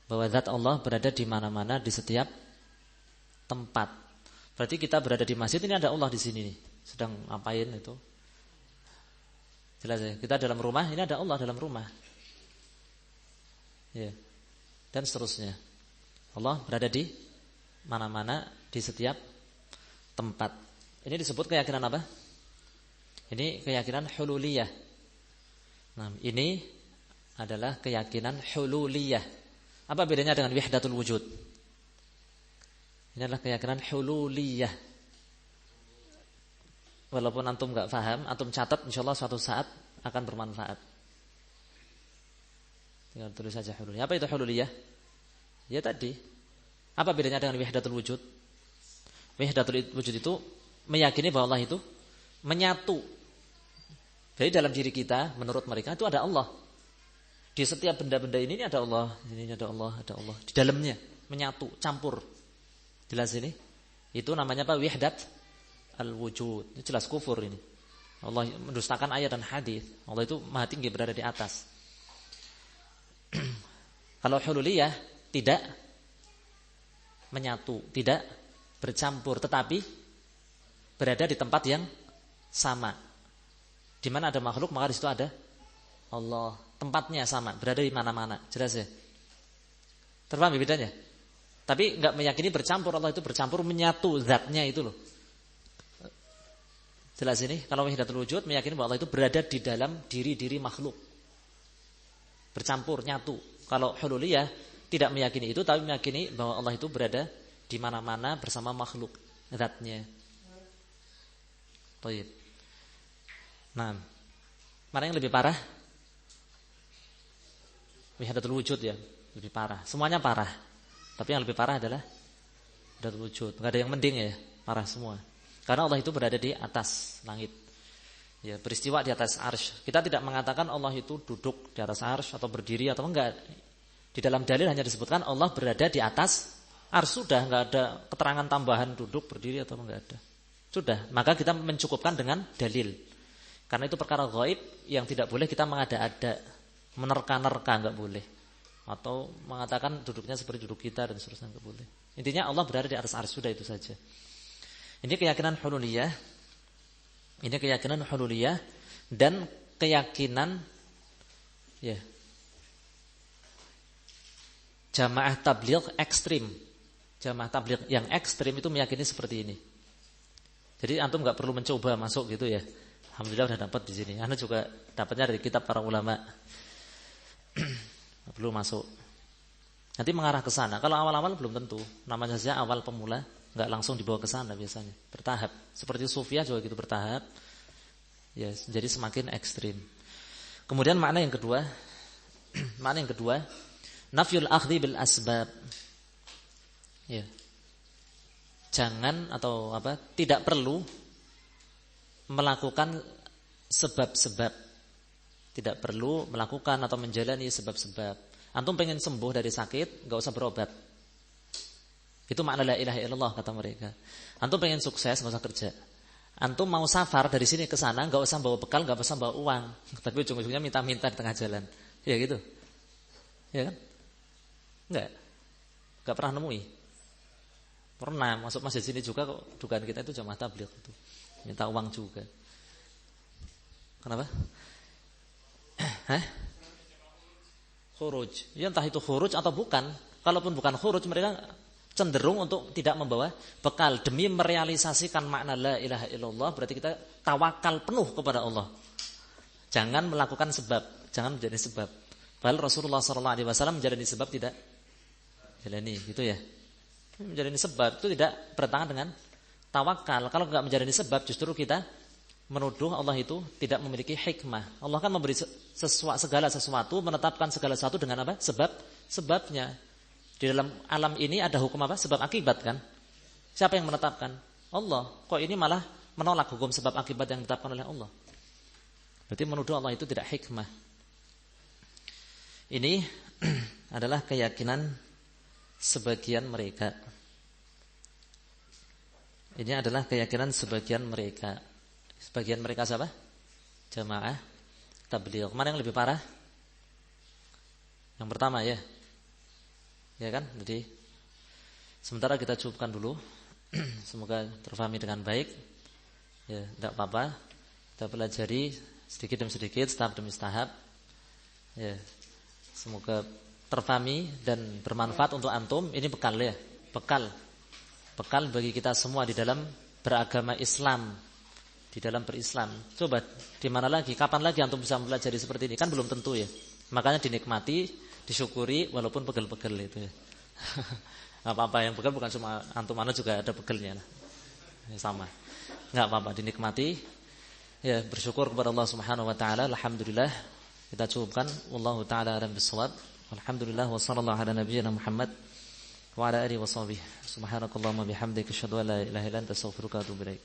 Bahwa zat Allah berada di mana-mana, di setiap tempat. Berarti kita berada di masjid, ini ada Allah di sini nih. Sedang ngapain itu? Jelas ya. Kita dalam rumah, ini ada Allah dalam rumah. Ya. Dan seterusnya. Allah berada di mana-mana, di setiap tempat. Ini disebut keyakinan apa? Ini keyakinan hululiyah. Nah, ini adalah keyakinan hululiyah. Apa bedanya dengan wahdatul wujud? Ini adalah keyakinan hululiyah. Walaupun antum enggak paham, antum catat, insyaallah suatu saat akan bermanfaat. Tinggal tulis saja hululiyah. Apa itu hululiyah? Ya tadi. Apa bedanya dengan wahdatul wujud? Wahdatul wujud itu meyakini bahwa Allah itu menyatu. Jadi dalam diri kita, menurut mereka itu ada Allah. Di setiap benda-benda ini ada Allah, ini ada Allah, ada Allah. Di dalamnya menyatu, campur. Jelas ini? Itu namanya apa? Wahdat al-wujud. Ini jelas kufur ini. Allah mendustakan ayat dan hadis. Allah itu maha tinggi, berada di atas. Kalau hululiyah tidak menyatu, tidak bercampur, tetapi berada di tempat yang sama. Di mana ada makhluk, maka di situ ada Allah. Tempatnya sama, berada di mana-mana. Jelas ya? Terpaham bedanya? Tapi enggak meyakini bercampur, Allah itu bercampur, menyatu zatnya itu loh. Jelas ini? Kalau wahdatul wujud meyakini bahwa Allah itu berada di dalam diri-diri makhluk. Bercampur, nyatu. Kalau hululiyah tidak meyakini itu, tapi meyakini bahwa Allah itu berada di mana-mana bersama makhluk zatnya. Baik. Nah, mana yang lebih parah? Wahdatul wujud ya, lebih parah. Semuanya parah. Tapi yang lebih parah adalah wahdatul wujud. Enggak ada yang mending ya, parah semua. Karena Allah itu berada di atas langit. Ya, beristiwa di atas arsy. Kita tidak mengatakan Allah itu duduk di atas arsy atau berdiri atau enggak. Di dalam dalil hanya disebutkan Allah berada di atas arsy, sudah, enggak ada keterangan tambahan duduk, berdiri atau enggak ada. Sudah, maka kita mencukupkan dengan dalil. Karena itu perkara ghaib yang tidak boleh kita mengada-ada, menerka-nerka, enggak boleh. Atau mengatakan duduknya seperti duduk kita dan seterusnya, enggak boleh. Intinya Allah berada di atas arsy, sudah itu saja. Ini keyakinan hululiyah. Ini keyakinan hululiyah dan keyakinan ya jamaah tabligh ekstrim. Jamaah tabligh yang ekstrim itu meyakini seperti ini. Jadi antum enggak perlu mencoba masuk gitu ya. Alhamdulillah sudah dapat di sini. Anda juga dapatnya dari kitab para ulama. Enggak perlu masuk. Nanti mengarah ke sana. Kalau awal-awal belum tentu. Namanya saja awal pemula, enggak langsung dibawa ke sana biasanya. Bertahap. Seperti sufiah juga gitu, bertahap. Ya, jadi semakin ekstrim. Kemudian makna yang kedua, nafyul akhdhi bil asbab. Ya. Jangan atau apa? Tidak perlu melakukan sebab-sebab. Tidak perlu melakukan atau menjalani sebab-sebab. Antum pengen sembuh dari sakit, enggak usah berobat. Itu makna la ilaha illallah kata mereka. Antum pengen sukses, enggak usah kerja. Antum mau safar dari sini ke sana, enggak usah bawa bekal, enggak usah bawa uang, tapi ujung-ujungnya minta-minta di tengah jalan. Ya gitu. Ya kan? Enggak pernah nemui. Pernah masuk masjid sini juga kok, dugaan kita itu jamaah tabligh itu. Minta uang juga. Kenapa? Hah? Khuruj. Ya entah itu khuruj atau bukan. Kalaupun bukan khuruj, mereka cenderung untuk tidak membawa bekal demi merealisasikan makna la ilaha illallah. Berarti kita tawakal penuh kepada Allah. Jangan melakukan sebab, jangan menjadi sebab. Padahal Rasulullah SAW menjalani sebab tidak jalani, gitu ya. Menjalani sebab itu tidak bertentangan dengan tawakal. Kalau enggak menjalani sebab, justru kita menuduh Allah itu tidak memiliki hikmah. Allah kan memberi segala sesuatu, menetapkan segala sesuatu dengan apa? Sebabnya. Di dalam alam ini ada hukum apa? Sebab akibat kan? Siapa yang menetapkan? Allah. Kok ini malah menolak hukum sebab akibat yang ditetapkan oleh Allah? Berarti menuduh Allah itu tidak hikmah. Ini adalah keyakinan sebagian mereka. Ini adalah keyakinan sebagian mereka. Sebagian mereka siapa? Jamaah tabligh. Mana yang lebih parah? Yang pertama ya. Ya kan? Jadi sementara kita cukupkan dulu. Semoga terpahami dengan baik. Ya, enggak apa-apa. Kita pelajari sedikit demi sedikit, tahap demi tahap. Ya. Semoga terpahami dan bermanfaat untuk antum. Ini bekal ya. Bekal bagi kita semua di dalam beragama Islam, di dalam berislam. Coba di mana lagi, kapan lagi antum bisa mempelajari seperti ini? Kan belum tentu ya. Makanya dinikmati, disyukuri walaupun pegel-pegel itu ya. Apa-apa yang pegel bukan cuma antum, mana juga ada pegelnya. Ya, sama. Enggak apa-apa, dinikmati. Ya, bersyukur kepada Allah Subhanahu wa taala. Alhamdulillah. Kita cukupkan. Wallahu taala a'lam bissawab. Alhamdulillah wa sallallahu ala nabiyyina Muhammad wa ala alihi wa sahbihi. Subhanakallahumma bihamdika asyhadu an la ilaha illa anta astaghfiruka wa atubu ilaik.